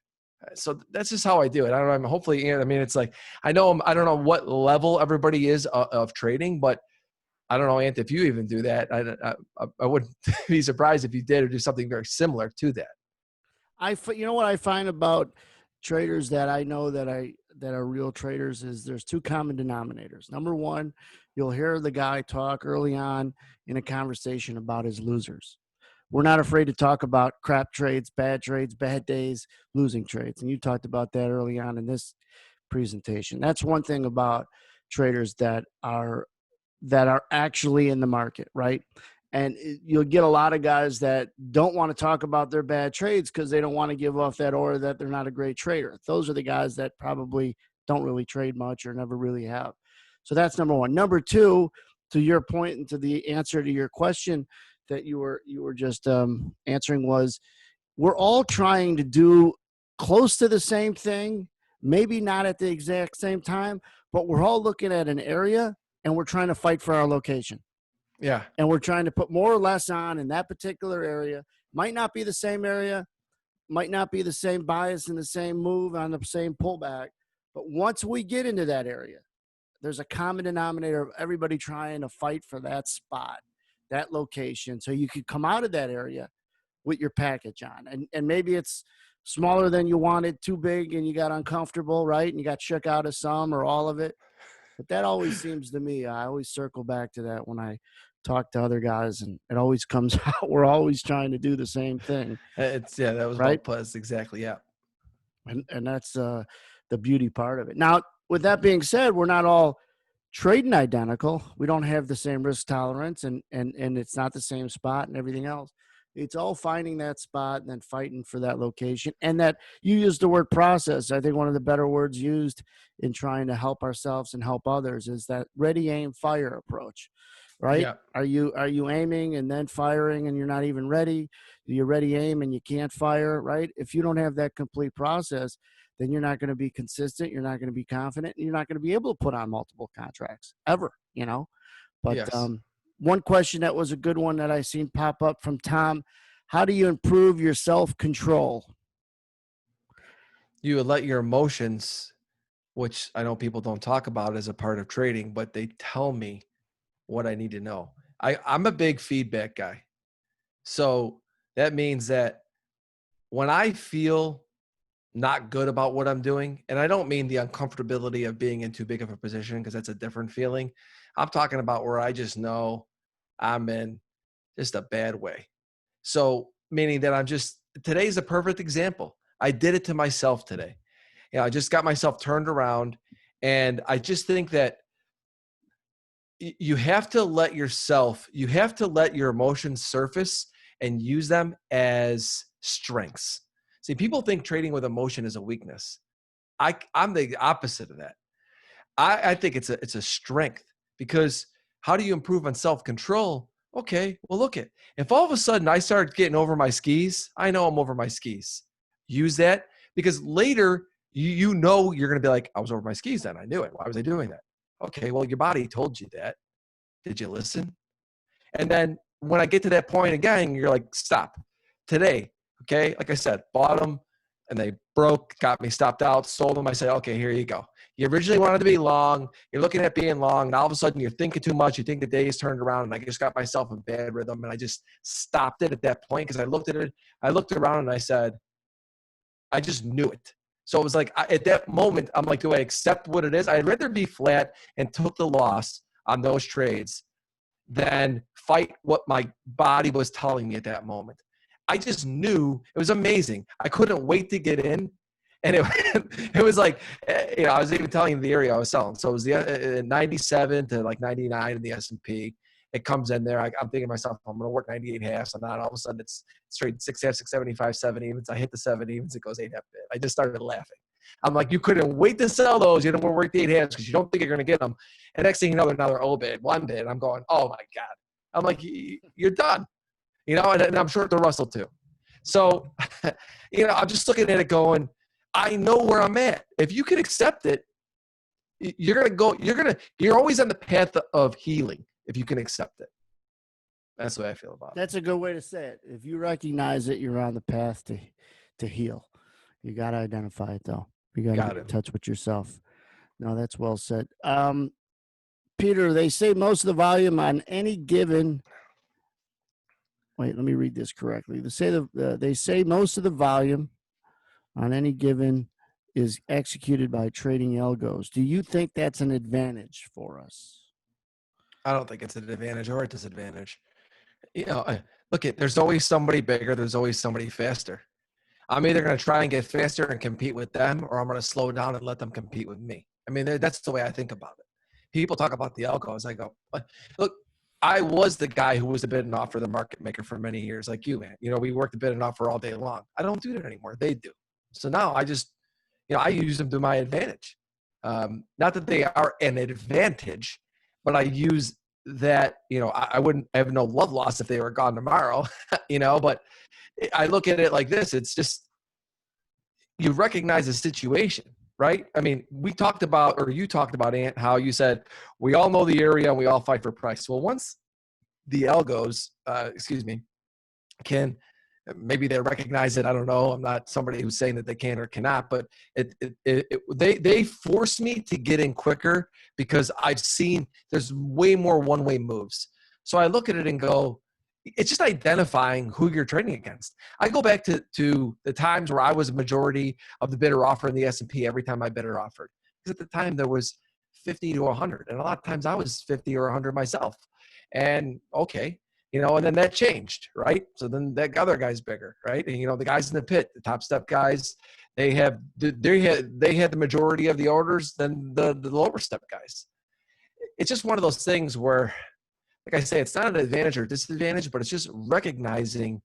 So that's just how I do it. I don't know. Hopefully, it's like, I don't know what level everybody is of trading, but I don't know, Ant, if you even do that. I wouldn't be surprised if you did or do something very similar to that. You know what I find about traders that I know that are real traders is there's 2 common denominators. Number one, you'll hear the guy talk early on in a conversation about his losers. We're not afraid to talk about crap trades, bad days, losing trades. And you talked about that early on in this presentation. That's one thing about traders that are actually in the market, right? And you'll get a lot of guys that don't want to talk about their bad trades because they don't want to give off that aura that they're not a great trader. Those are the guys that probably don't really trade much or never really have. So that's number one. Number two, to your point and to the answer to your question that you were just answering, was we're all trying to do close to the same thing, maybe not at the exact same time, but we're all looking at an area and we're trying to fight for our location. Yeah. And we're trying to put more or less on in that particular area. Might not be the same area, might not be the same bias and the same move on the same pullback. But once we get into that area, there's a common denominator of everybody trying to fight for that spot, that location. So you could come out of that area with your package on. And maybe it's smaller than you wanted, too big, and you got uncomfortable, right? And you got shook out of some or all of it. But that always seems to me, I always circle back to that when I talk to other guys, and it always comes out, we're always trying to do the same thing. That was right. well put. Exactly. Yeah. And that's the beauty part of it. Now, with that being said, we're not all trading identical. We don't have the same risk tolerance, and it's not the same spot and everything else. It's all finding that spot and then fighting for that location. And that you used the word process. I think one of the better words used in trying to help ourselves and help others is that ready, aim, fire approach, right? Yeah. Are you aiming and then firing and you're not even ready? Do you ready aim and you can't fire, right? If you don't have that complete process, then you're not going to be consistent. You're not going to be confident. And you're not going to be able to put on multiple contracts ever, But Yes. one question that was a good one that I seen pop up from Tom: how do you improve your self-control? You would let your emotions, which I know people don't talk about as a part of trading, but they tell me what I need to know. I'm a big feedback guy. So that means that when I feel not good about what I'm doing. And I don't mean the uncomfortability of being in too big of a position, because that's a different feeling. I'm talking about where I just know I'm in just a bad way. So meaning that today's a perfect example. I did it to myself today. I just got myself turned around, and I just think that you have to let your emotions surface and use them as strengths. See, people think trading with emotion is a weakness. I'm the opposite of that. I think it's a strength, because how do you improve on self-control? Okay, well, look at, if all of a sudden I start getting over my skis, I know I'm over my skis. Use that, because later you know you're going to be like, I was over my skis then. I knew it. Why was I doing that? Okay, well, your body told you that. Did you listen? And then when I get to that point again, you're like, stop. Today, okay, like I said, bought them and they broke, got me stopped out, sold them. I said, okay, here you go. You originally wanted to be long. You're looking at being long, and all of a sudden you're thinking too much. You think the day's turned around, and I just got myself in bad rhythm, and I just stopped it at that point, because I looked at it. I looked around and I said, I just knew it. So it was like, at that moment, I'm like, do I accept what it is? I'd rather be flat and took the loss on those trades than fight what my body was telling me at that moment. I just knew. It was amazing. I couldn't wait to get in. And it was like, I was even telling you the area I was selling. So it was the 97 to like 99 in the S&P. It comes in there. I'm thinking to myself, I'm going to work 98 halves. And then all of a sudden it's straight 6 halves, 675, 7 evens. I hit the 7 evens. It goes 8 half bid. I just started laughing. I'm like, you couldn't wait to sell those. You don't want to work the 8 halves because you don't think you're going to get them. And next thing you know, another O bid, 1 bid. I'm going, oh my God. I'm like, you're done. And I'm sure the Russell too. So, I'm just looking at it going, I know where I'm at. If you can accept it, you're always on the path of healing if you can accept it. That's the way I feel about it. That's a good way to say it. If you recognize it, you're on the path to heal. You got to identify it, though. You got to be in touch with yourself. No, that's well said. Peter, they say most of the volume on any given. Wait, let me read this correctly. They say most of the volume on any given is executed by trading algos. Do you think that's an advantage for us? I don't think it's an advantage or a disadvantage. There's always somebody bigger. There's always somebody faster. I'm either going to try and get faster and compete with them, or I'm going to slow down and let them compete with me. I mean, that's the way I think about it. People talk about the algos. I go, look, I was the guy who was a bid and offer the market maker for many years, like you, man. We worked the bid and offer all day long. I don't do that anymore. They do. So now I just, I use them to my advantage. Not that they are an advantage, but I use that, I have no love loss if they were gone tomorrow, but I look at it like this. It's just, you recognize the situation, right? I mean, you talked about, Ant, how you said, we all know the area and we all fight for price. Well, once the algos, maybe they recognize it. I don't know. I'm not somebody who's saying that they can or cannot, but they force me to get in quicker, because I've seen there's way more one-way moves. So I look at it and go, it's just identifying who you're trading against. I go back to the times where I was a majority of the bidder offer in the S&P every time I bidder offered. Because at the time there was 50 to 100. And a lot of times I was 50 or 100 myself. And okay, and then that changed, right? So then that other guy's bigger, right? And the guys in the pit, the top step guys, they had the majority of the orders than the lower step guys. It's just one of those things where, like I say, it's not an advantage or disadvantage, but it's just recognizing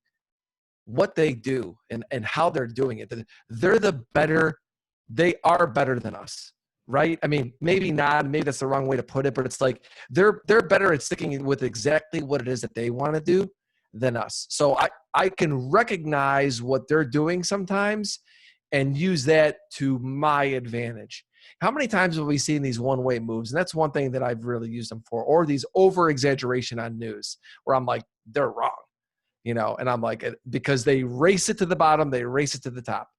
what they do and how they're doing it. They are better than us, right? I mean, maybe not, maybe that's the wrong way to put it, but it's like they're better at sticking with exactly what it is that they want to do than us. So I can recognize what they're doing sometimes and use that to my advantage. How many times have we seen these one-way moves? And that's one thing that I've really used them for, or these over-exaggeration on news where I'm like, they're wrong, and I'm like, because they race it to the bottom, they race it to the top.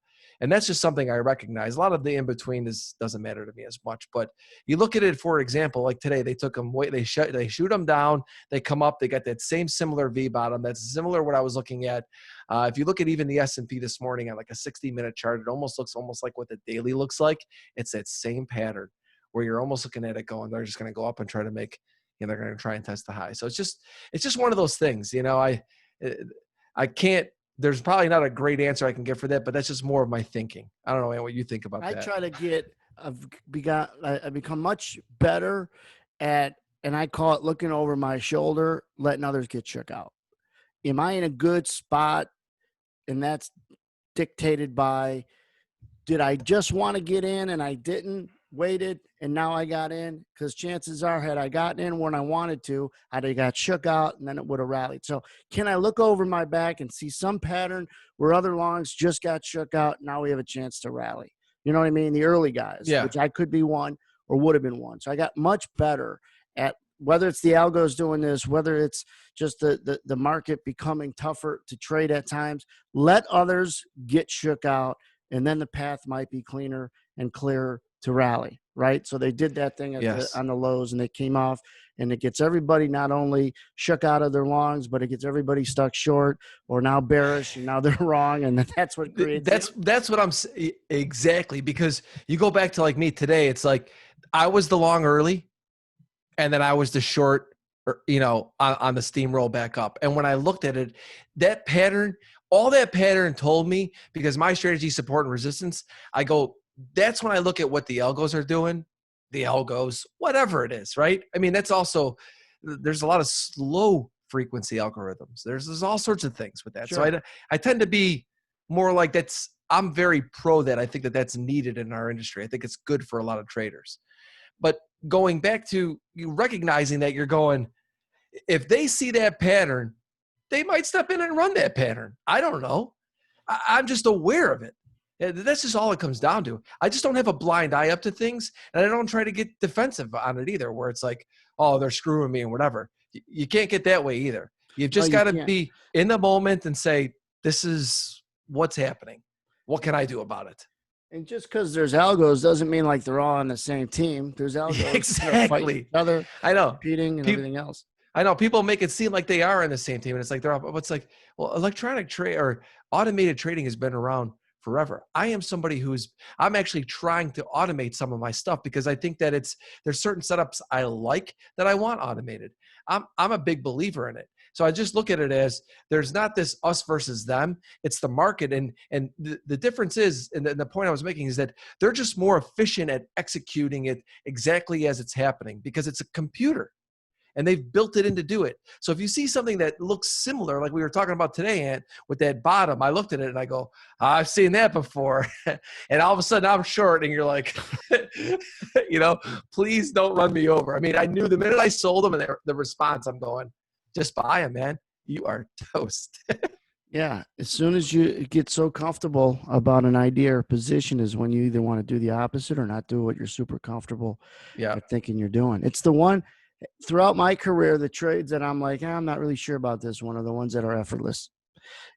And that's just something I recognize. A lot of the in between doesn't matter to me as much. But you look at it, for example, like today, they took them, they shoot them down, they come up, they got that same similar V bottom. That's similar to what I was looking at. If you look at even the S&P this morning on like a 60-minute chart, it almost looks like what the daily looks like. It's that same pattern where you're almost looking at it going, they're just going to go up and try to make, they're going to try and test the high. So it's just one of those things, I can't, there's probably not a great answer I can give for that, but that's just more of my thinking. I don't know, Ann, what you think about that. I try to I've become much better at, and I call it looking over my shoulder, letting others get shook out. Am I in a good spot? And that's dictated by, did I just want to get in and I didn't, waited, and now I got in? Because chances are, had I gotten in when I wanted to, I'd have got shook out and then it would have rallied. So can I look over my back and see some pattern where other longs just got shook out? Now we have a chance to rally. You know what I mean? The early guys, which I could be one or would have been one. So I got much better at, whether it's the algos doing this, whether it's just the market becoming tougher to trade at times, let others get shook out, and then the path might be cleaner and clearer to rally, right? So they did that thing on the lows, and they came off, and it gets everybody not only shook out of their longs, but it gets everybody stuck short or now bearish, and now they're wrong, and that's what creates. That's what I'm exactly, because you go back to like me today. It's like I was the long early, and then I was the short, on the steamroll back up. And when I looked at it, that pattern, all that pattern told me, because my strategy, support and resistance, I go, that's when I look at what the algos are doing, whatever it is, right? I mean, that's also, there's a lot of slow frequency algorithms. There's all sorts of things with that. Sure. So I tend to be more like I'm very pro that. I think that's needed in our industry. I think it's good for a lot of traders. But going back to you recognizing that, you're going, if they see that pattern, they might step in and run that pattern. I don't know. I'm just aware of it. That's just all it comes down to. I just don't have a blind eye up to things, and I don't try to get defensive on it either, where it's like, oh, they're screwing me and whatever. You can't get that way either. You've just got to be in the moment and say, this is what's happening. What can I do about it? And just because there's algos doesn't mean like they're all on the same team. There's algos exactly. Each other, I know, competing and everything else. I know people make it seem like they are in the same team, and it's like they're all. It's like, well, electronic trade or automated trading has been around forever. I am somebody I'm actually trying to automate some of my stuff because I think that there's certain setups I like that I want automated. I'm a big believer in it. So I just look at it as there's not this us versus them. It's the market. And the difference is, and the point I was making is that they're just more efficient at executing it exactly as it's happening because it's a computer and they've built it in to do it. So if you see something that looks similar, like we were talking about today, Ant, with that bottom, I looked at it and I go, I've seen that before. And all of a sudden I'm short and you're like, please don't run me over. I mean, I knew the minute I sold them and the response, I'm going, just buy them, man. You are toast. Yeah. As soon as you get so comfortable about an idea or position is when you either want to do the opposite or not do what you're super comfortable thinking you're doing. It's the one throughout my career, the trades that I'm like, I'm not really sure about this one are the ones that are effortless.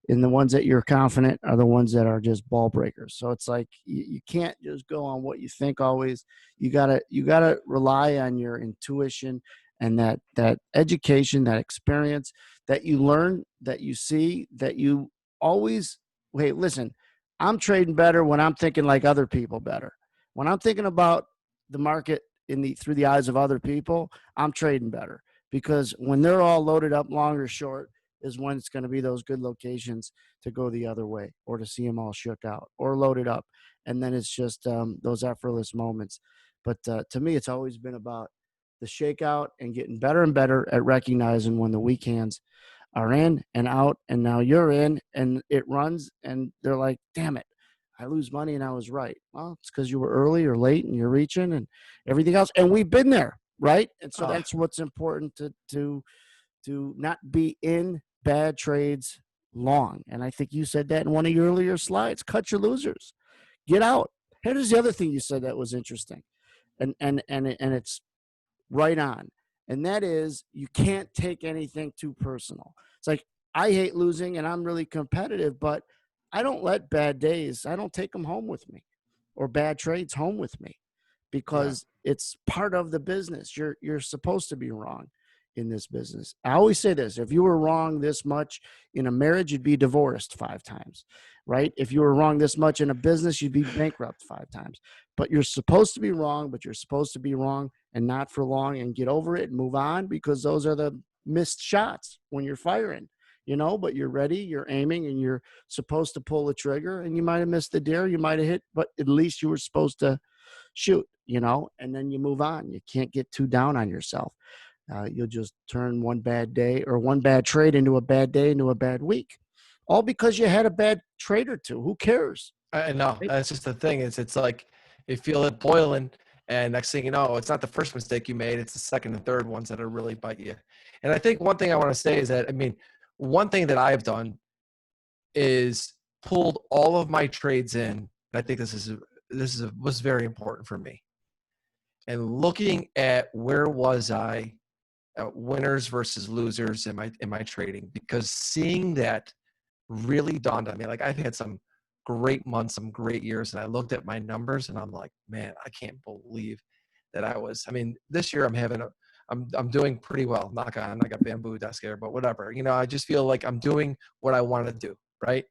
And the ones that you're confident are the ones that are just ball breakers. So it's like you can't just go on what you think always. You gotta rely on your intuition and that education, that experience that you learn, that you see, that you always, hey, listen, I'm trading better when I'm thinking like other people better. When I'm thinking about the market through the eyes of other people, I'm trading better because when they're all loaded up long or short is when it's going to be those good locations to go the other way or to see them all shook out or loaded up. And then it's just those effortless moments. But to me, it's always been about the shakeout and getting better and better at recognizing when the weak hands are in and out. And now you're in and it runs and they're like, damn it, I lose money and I was right. Well, it's because you were early or late and you're reaching and everything else. And we've been there, right? And so that's what's important to not be in bad trades long. And I think you said that in one of your earlier slides. Cut your losers. Get out. Here's the other thing you said that was interesting. And it's right on. And that is you can't take anything too personal. It's like I hate losing and I'm really competitive, but I don't let bad days, I don't take them home with me, or bad trades home with me, Yeah. because it's part of the business. You're supposed to be wrong in this business. I always say this: if you were wrong this much in a marriage, you'd be divorced 5 times, right? If you were wrong this much in a business, you'd be bankrupt 5 times. But you're supposed to be wrong, but you're supposed to be wrong and not for long, and get over it and move on, because those are the missed shots when you're firing, but you're ready, you're aiming, and you're supposed to pull the trigger, and you might have missed the deer, you might have hit, but at least you were supposed to shoot, and then you move on. You can't get too down on yourself. You'll just turn one bad day or one bad trade into a bad day, into a bad week, all because you had a bad trade or two. Who cares? I know. Right? That's just the thing. It's like you feel it boiling, and next thing you know, it's not the first mistake you made. It's the second and third ones that are really bite you. And I think one thing I want to say is that, I mean, one thing that I've done is pulled all of my trades in. I think was very important for me. And looking at where was I at winners versus losers in my trading, because seeing that really dawned on me. Like, I've had some great months, some great years, and I looked at my numbers and I'm like, man, I can't believe that I mean, this year I'm doing pretty well. Knock on, I got bamboo desk here, but whatever. I just feel like I'm doing what I want to do, right?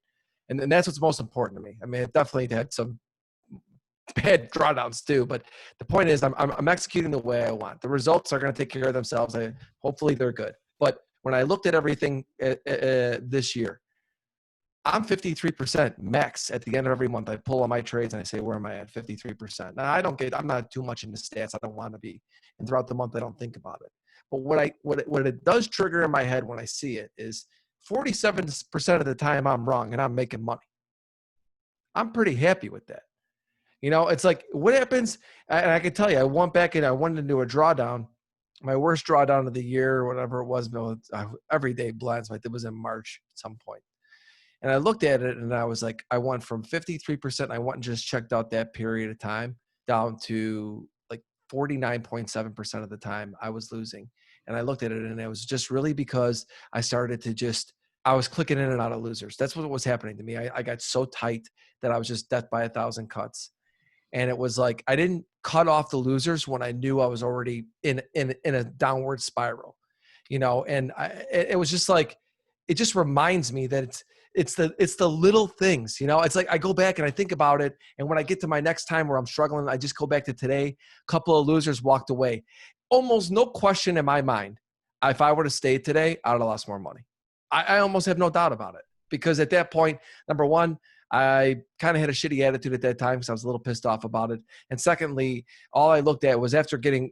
And that's what's most important to me. I mean, it definitely had some bad drawdowns too, but the point is I'm executing the way I want. The results are going to take care of themselves. Hopefully they're good. But when I looked at everything this year, I'm 53% max at the end of every month. I pull on my trades and I say, where am I at? 53%. Now I'm not too much into stats. I don't want to be. And throughout the month, I don't think about it. But what it does trigger in my head when I see it is 47% of the time I'm wrong and I'm making money. I'm pretty happy with that. It's like, what happens? And I can tell you, I went back and I went into a drawdown, my worst drawdown of the year, or whatever it was. Every day blends, like it was in March at some point. And I looked at it and I was like, I went from 53%. I went and just checked out that period of time down to like 49.7% of the time I was losing. And I looked at it and it was just really because I was clicking in and out of losers. That's what was happening to me. I got so tight that I was just death by 1,000 cuts. And it was like, I didn't cut off the losers when I knew I was already in a downward spiral, and it was just like, it just reminds me that it's the little things, it's like I go back and I think about it. And when I get to my next time where I'm struggling, I just go back to today. A couple of losers walked away. Almost no question in my mind. If I were to stay today, I would have lost more money. I almost have no doubt about it, because at that point, number one, I kind of had a shitty attitude at that time because I was a little pissed off about it. And secondly, all I looked at was, after getting,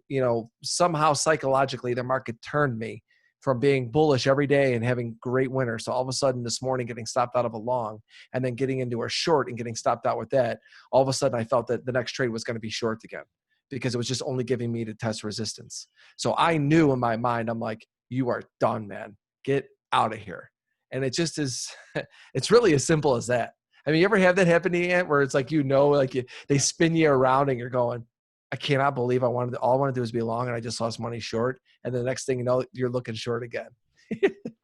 somehow psychologically the market turned me from being bullish every day and having great winners. So all of a sudden this morning, getting stopped out of a long and then getting into a short and getting stopped out with that, all of a sudden I felt that the next trade was going to be short again, because it was just only giving me to test resistance. So I knew in my mind, I'm like, you are done, man. Get out of here. And it just is, it's really as simple as that. I mean, you ever have that happen to you, Ant, where it's like, they spin you around and you're going, I cannot believe all I want to do is be long and I just lost money short. And the next thing you know, you're looking short again.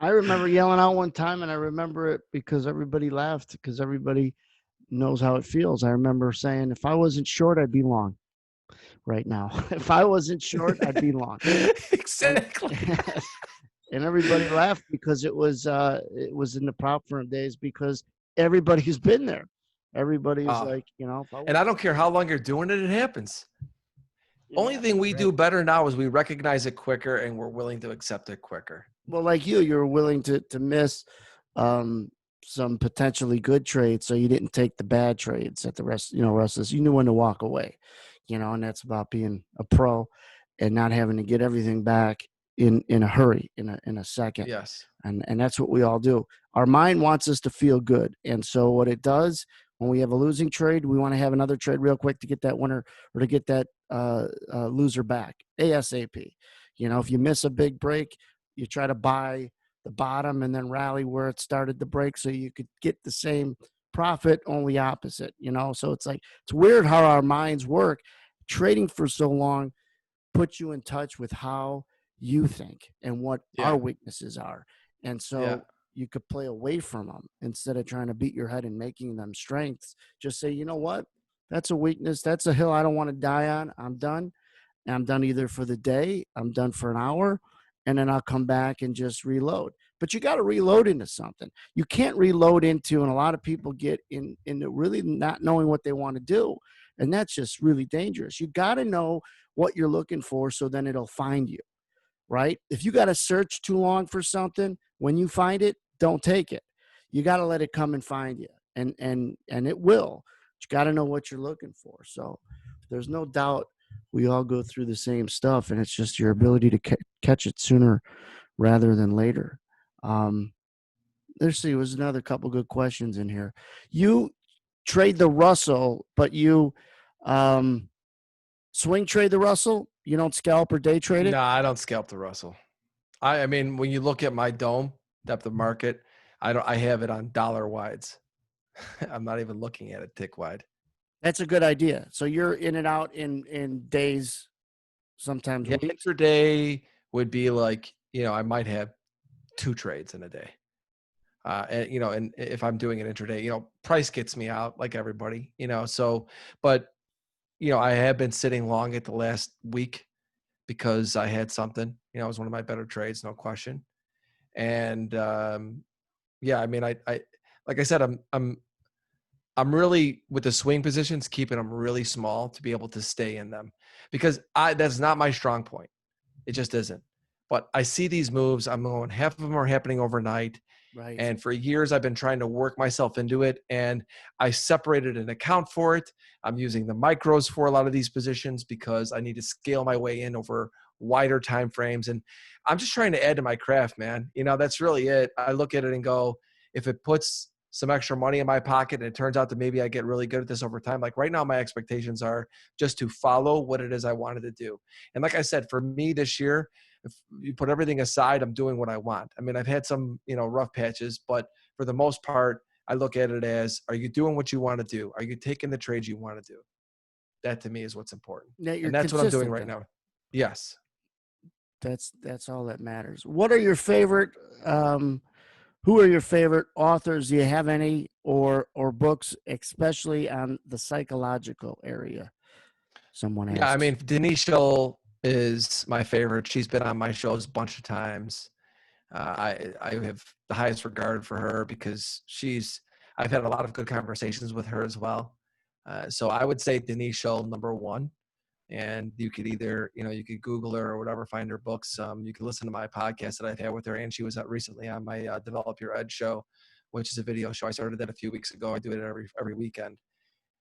I remember yelling out one time, and I remember it because everybody laughed, because everybody knows how it feels. I remember saying, if I wasn't short, I'd be long right now. If I wasn't short, I'd be long. Exactly. And everybody laughed, because it was in the prop firm days, because everybody's been there. Everybody's like, and I don't care how long you're doing it, it happens. Only thing we do better now is we recognize it quicker and we're willing to accept it quicker. Well, like you're willing to miss some potentially good trades, so you didn't take the bad trades at the rest of this. You knew when to walk away, and that's about being a pro and not having to get everything back in a hurry, in a second. Yes. And that's what we all do. Our mind wants us to feel good. And so what it does, when we have a losing trade, we want to have another trade real quick to get that winner, or to get that loser back ASAP. If you miss a big break, you try to buy the bottom and then rally where it started the break, so you could get the same profit, only opposite, So it's like, it's weird how our minds work. Trading for so long puts you in touch with how you think and what our weaknesses are. And so, you could play away from them instead of trying to beat your head and making them strengths. Just say, you know what? That's a weakness. That's a hill I don't want to die on. I'm done. And I'm done either for the day, I'm done for an hour, and then I'll come back and just reload. But you got to reload into something. You can't reload into, and a lot of people get into really not knowing what they want to do. And that's just really dangerous. You got to know what you're looking for so then it'll find you, right? If you got to search too long for something, when you find it, don't take it. You got to let it come and find you, and it will. But you got to know what you're looking for. So there's no doubt we all go through the same stuff, and it's just your ability to catch it sooner rather than later. Let's see, was another couple good questions in here. You trade the Russell, but you swing trade the Russell. You don't scalp or day trade it. No, I don't scalp the Russell. I mean, when you look at my dome depth of market, I have it on dollar wides. I'm not even looking at it tick wide. That's a good idea. So you're in and out in days, sometimes Yeah, weeks. intraday would be like, I might have 2 trades in a day. And if I'm doing an intraday, price gets me out like everybody, so, but, I have been sitting long at the last week because I had something, it was one of my better trades, no question. And, yeah, I mean, I like I said, I'm really with the swing positions, keeping them really small to be able to stay in them because that's not my strong point. It just isn't. But I see these moves. I'm going, half of them are happening overnight. Right. And for years, I've been trying to work myself into it. And I separated an account for it. I'm using the micros for a lot of these positions because I need to scale my way in over wider time frames. And I'm just trying to add to my craft, man. That's really it. I look at it and go, if it puts some extra money in my pocket and it turns out that maybe I get really good at this over time. Like right now, my expectations are just to follow what it is I wanted to do. And like I said, for me this year, if you put everything aside, I'm doing what I want. I mean, I've had some, rough patches, but for the most part, I look at it as, are you doing what you want to do? Are you taking the trades you want to do? That to me is what's important. That you're And that's what I'm doing consistent right then. now. Yes. That's all that matters. What are your favorite who are your favorite authors? Do you have any or books, especially on the psychological area? Someone Yeah, I asks. mean, Denise Schull is my favorite. She's been on my shows a bunch of times. I have the highest regard for her because I've had a lot of good conversations with her as well. So I would say Denise Schull, number one. And you could either, you could Google her or whatever, find her books. You could listen to my podcast that I've had with her. And she was recently on my Develop Your Edge show, which is a video show. I started that a few weeks ago. I do it every weekend.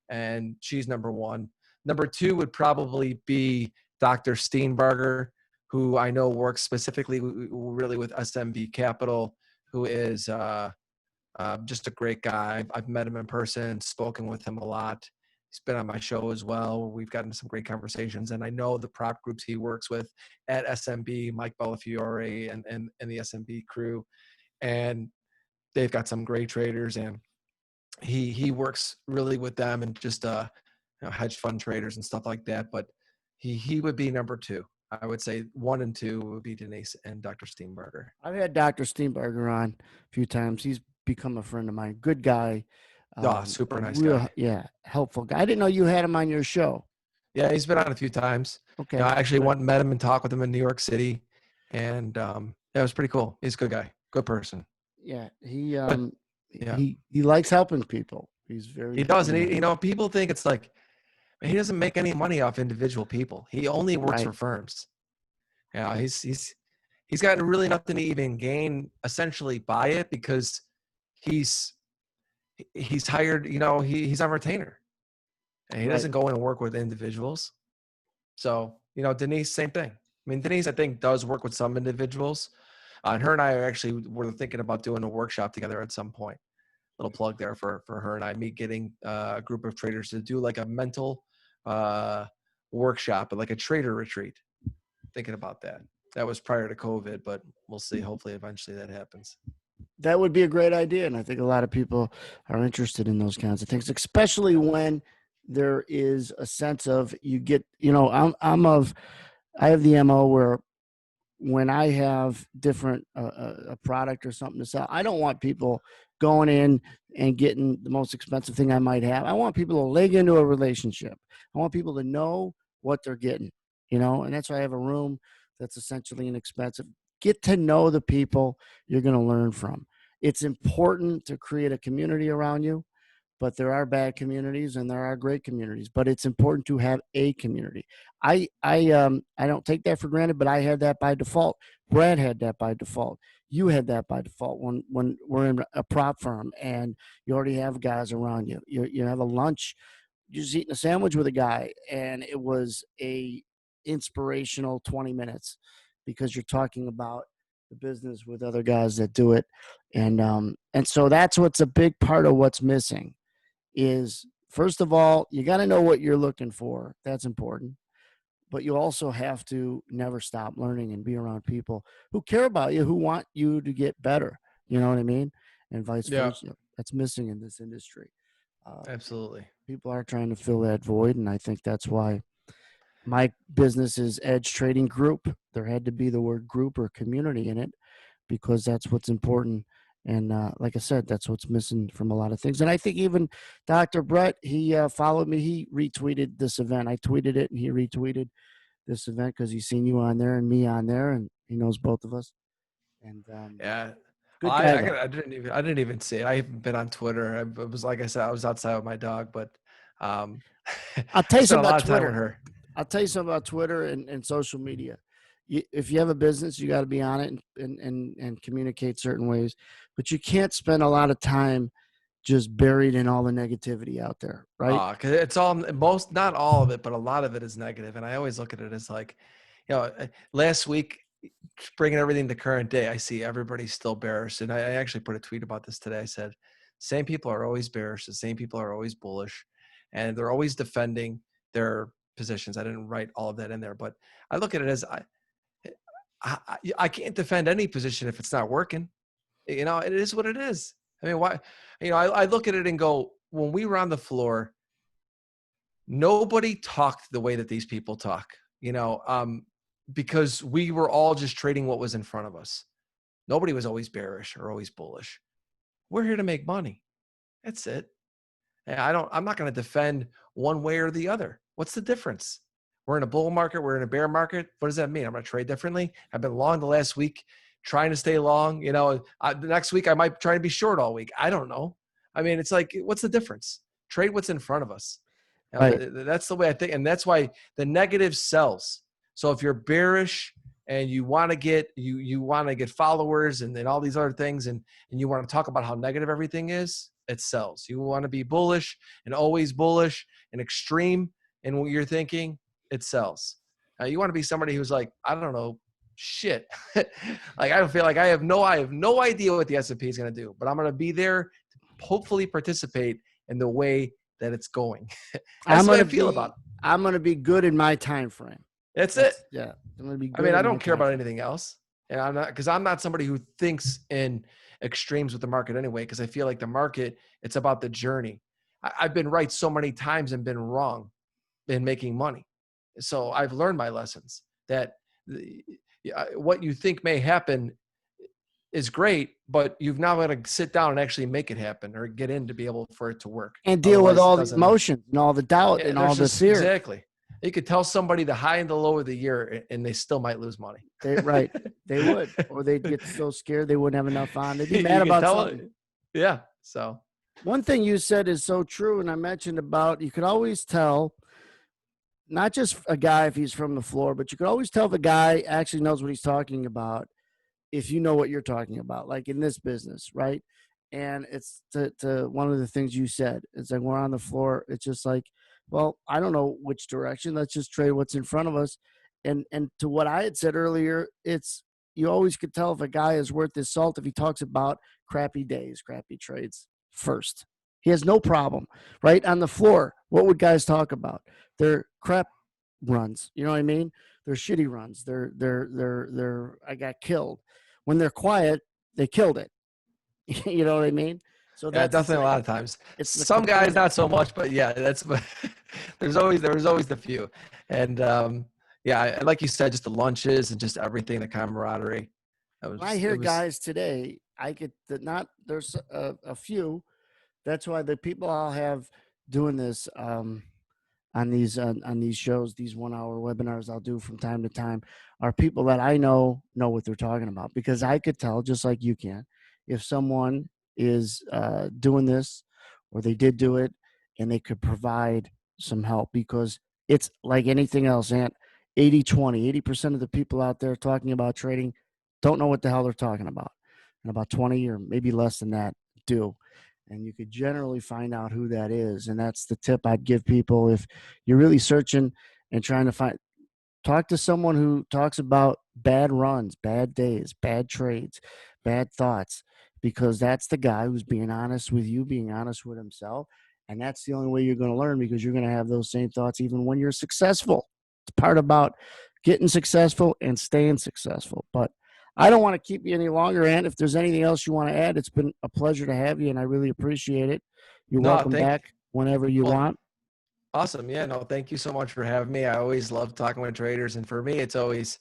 And she's number one. Number two would probably be Dr. Steenbarger, who I know works specifically really with SMB Capital, who is just a great guy. I've met him in person, spoken with him a lot. He's been on my show as well. We've gotten some great conversations, and I know the prop groups he works with at SMB, Mike Bellafiore and the SMB crew, and they've got some great traders, and he works really with them and just hedge fund traders and stuff like that. But he would be number two. I would say 1 and 2 would be Denise and Dr. Steenbarger. I've had Dr. Steenbarger on a few times. He's become a friend of mine. Good guy. Super A nice real, guy. yeah, helpful guy. I didn't know you had him on your show. Yeah, he's been on a few times. Okay. I actually went and met him and talked with him in New York City, and yeah, it was pretty cool. He's a good guy, good person. Yeah, But yeah, he likes helping people. He's very he does, and people think it's like he doesn't make any money off individual people. He only works right. for firms. Yeah, he's got really nothing to even gain essentially by it because he's hired. He's on retainer, and he Right. doesn't go in and work with individuals. So, Denise, same thing. I mean, Denise, I think, does work with some individuals. And her and I were thinking about doing a workshop together at some point. Little plug there for her and I, me getting a group of traders to do like a mental workshop, like a trader retreat. Thinking about that. That was prior to COVID, but we'll see. Hopefully, eventually that happens. That would be a great idea. And I think a lot of people are interested in those kinds of things, especially when there is a sense of you get, I have the MO where when I have different a product or something to sell, I don't want people going in and getting the most expensive thing I might have. I want people to leg into a relationship. I want people to know what they're getting, and that's why I have a room that's essentially inexpensive. Get to know the people you're going to learn from. It's important to create a community around you, but there are bad communities and there are great communities, but it's important to have a community. I don't take that for granted, but I had that by default. Brad had that by default. You had that by default when we're in a prop firm and you already have guys around you. You have a lunch, you're just eating a sandwich with a guy, and it was a inspirational 20 minutes because you're talking about the business with other guys that do it. And so that's what's a big part of what's missing is, first of all, you got to know what you're looking for. That's important. But you also have to never stop learning and be around people who care about you, who want you to get better. You know what I mean? And vice Yeah, versa. That's missing in this industry. absolutely. People are trying to fill that void. And I think that's why my business is Edge Trading Group. There had to be the word group or community in it because that's what's important. And like I said, that's what's missing from a lot of things. And I think even Dr. Brett, he followed me. He retweeted this event. I tweeted it and he retweeted this event because he's seen you on there and me on there, and he knows both of us. And Yeah. Well, good guy, though. I didn't even see it. I haven't been on Twitter. It was like I said, I was outside with my dog, but um, I'll tell I you spent something a about lot of time with Twitter. her. I'll tell you something about Twitter and social media. If you have a business, you got to be on it and communicate certain ways, but you can't spend a lot of time just buried in all the negativity out there, right? Because it's all not all of it, but a lot of it is negative. And I always look at it as like, last week, bringing everything to current day, I see everybody's still bearish. And I actually put a tweet about this today. I said, same people are always bearish. The same people are always bullish, and they're always defending their positions. I didn't write all of that in there, but I look at it as I can't defend any position if it's not working. It is what it is. I mean, why? I look at it and go, when we were on the floor, nobody talked the way that these people talk, because we were all just trading what was in front of us. Nobody was always bearish or always bullish. We're here to make money. That's it. And I'm not going to defend one way or the other. What's the difference? We're in a bull market. We're in a bear market. What does that mean? I'm going to trade differently. I've been long the last week, trying to stay long. The next week I might try to be short all week. I don't know. I mean, it's like, what's the difference? Trade what's in front of us. Right. That's the way I think. And that's why the negative sells. So if you're bearish and you want to get, you want to get followers and all these other things, and you want to talk about how negative everything is, it sells. You want to be bullish and always bullish and extreme in what you're thinking, it sells. You want to be somebody who's like, I don't know, shit. Like, I feel like I have no idea what the S&P is going to do, but I'm going to be there to hopefully participate in the way that it's going. That's what I feel about it. I'm going to be good in my time frame. That's it. Yeah. I'm going to be good. I mean, I don't care about anything else. And I'm not somebody who thinks in extremes with the market anyway, because I feel like the market, it's about the journey. I've been right so many times and been wrong in making money. So I've learned my lessons that what you think may happen is great, but you've now got to sit down and actually make it happen or get in to be able for it to work. And deal with all the emotions and all the doubt and all the fear. Exactly. You could tell somebody the high and the low of the year and they still might lose money. Right. They would. Or they'd get so scared they wouldn't have enough on. They'd be mad about something. Yeah. So one thing you said is so true, and I mentioned about you could always tell, not just a guy if he's from the floor, but you could always tell if a guy actually knows what he's talking about if you know what you're talking about, like in this business, right? And it's to one of the things you said. It's like we're on the floor. It's just like, well, I don't know which direction. Let's just trade what's in front of us. And to what I had said earlier, it's you always could tell if a guy is worth his salt if he talks about crappy days, crappy trades first. He has no problem, right? On the floor, what would guys talk about? Their crap runs. You know what I mean? They're shitty runs. They're I got killed. When they're quiet, they killed it. You know what I mean? So yeah, that's definitely a lot of times. It's some guys not so much, but yeah, there was always the few. And Yeah, like you said, just the lunches and just everything, the camaraderie. When I It hear was guys today, I get that not there's a few. That's why the people I'll have doing this on these shows, these 1 hour webinars I'll do from time to time, are people that I know what they're talking about, because I could tell, just like you can, if someone is doing this, or they did do it, and they could provide some help, because it's like anything else, and 80/20, 80% of the people out there talking about trading don't know what the hell they're talking about, and about 20 or maybe less than that do. And you could generally find out who that is. And that's the tip I'd give people. If you're really searching and trying to find, talk to someone who talks about bad runs, bad days, bad trades, bad thoughts, because that's the guy who's being honest with you, being honest with himself. And that's the only way you're going to learn, because you're going to have those same thoughts even when you're successful. It's part about getting successful and staying successful. But I don't want to keep you any longer, Ant. If there's anything else you want to add, it's been a pleasure to have you, and I really appreciate it. You're no, welcome back whenever you well, want. awesome. Yeah, no, thank you so much for having me. I always love talking with traders, and for me, it's always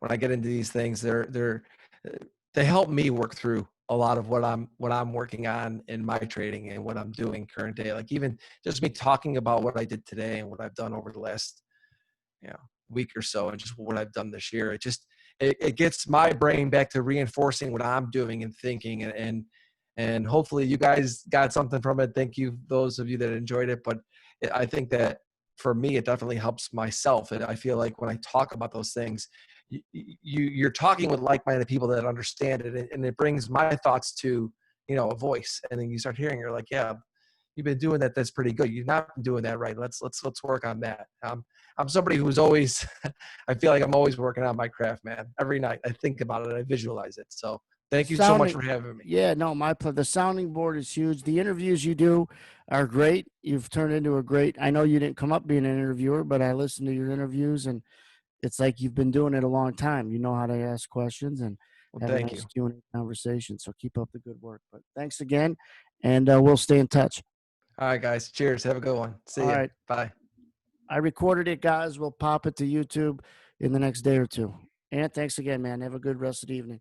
when I get into these things, they help me work through a lot of what I'm working on in my trading and what I'm doing current day. Like even just me talking about what I did today and what I've done over the last week or so, and just what I've done this year. It gets my brain back to reinforcing what I'm doing and thinking, and hopefully you guys got something from it. Thank you, those of you that enjoyed it. But I think that for me, it definitely helps myself. And I feel like when I talk about those things, you're talking with like-minded people that understand it, and it brings my thoughts to a voice. And then you start hearing, you're like, yeah, you've been doing that. That's pretty good. You've not been doing that right. Let's work on that. I'm somebody who's always, I feel like I'm always working on my craft, man. Every night I think about it, I visualize it. So The thank you so much sounding, for having me. yeah, no, the sounding board is huge. The interviews you do are great. You've turned into a great. I know you didn't come up being an interviewer, but I listened to your interviews, and it's like you've been doing it a long time. You know how to ask questions and Well, have a thank nice you. Q&A conversation. So keep up the good work. But thanks again, and we'll stay in touch. All right, guys. Cheers. Have a good one. See All ya. right, Bye. I recorded it, guys. We'll pop it to YouTube in the next day or two. And thanks again, man. Have a good rest of the evening.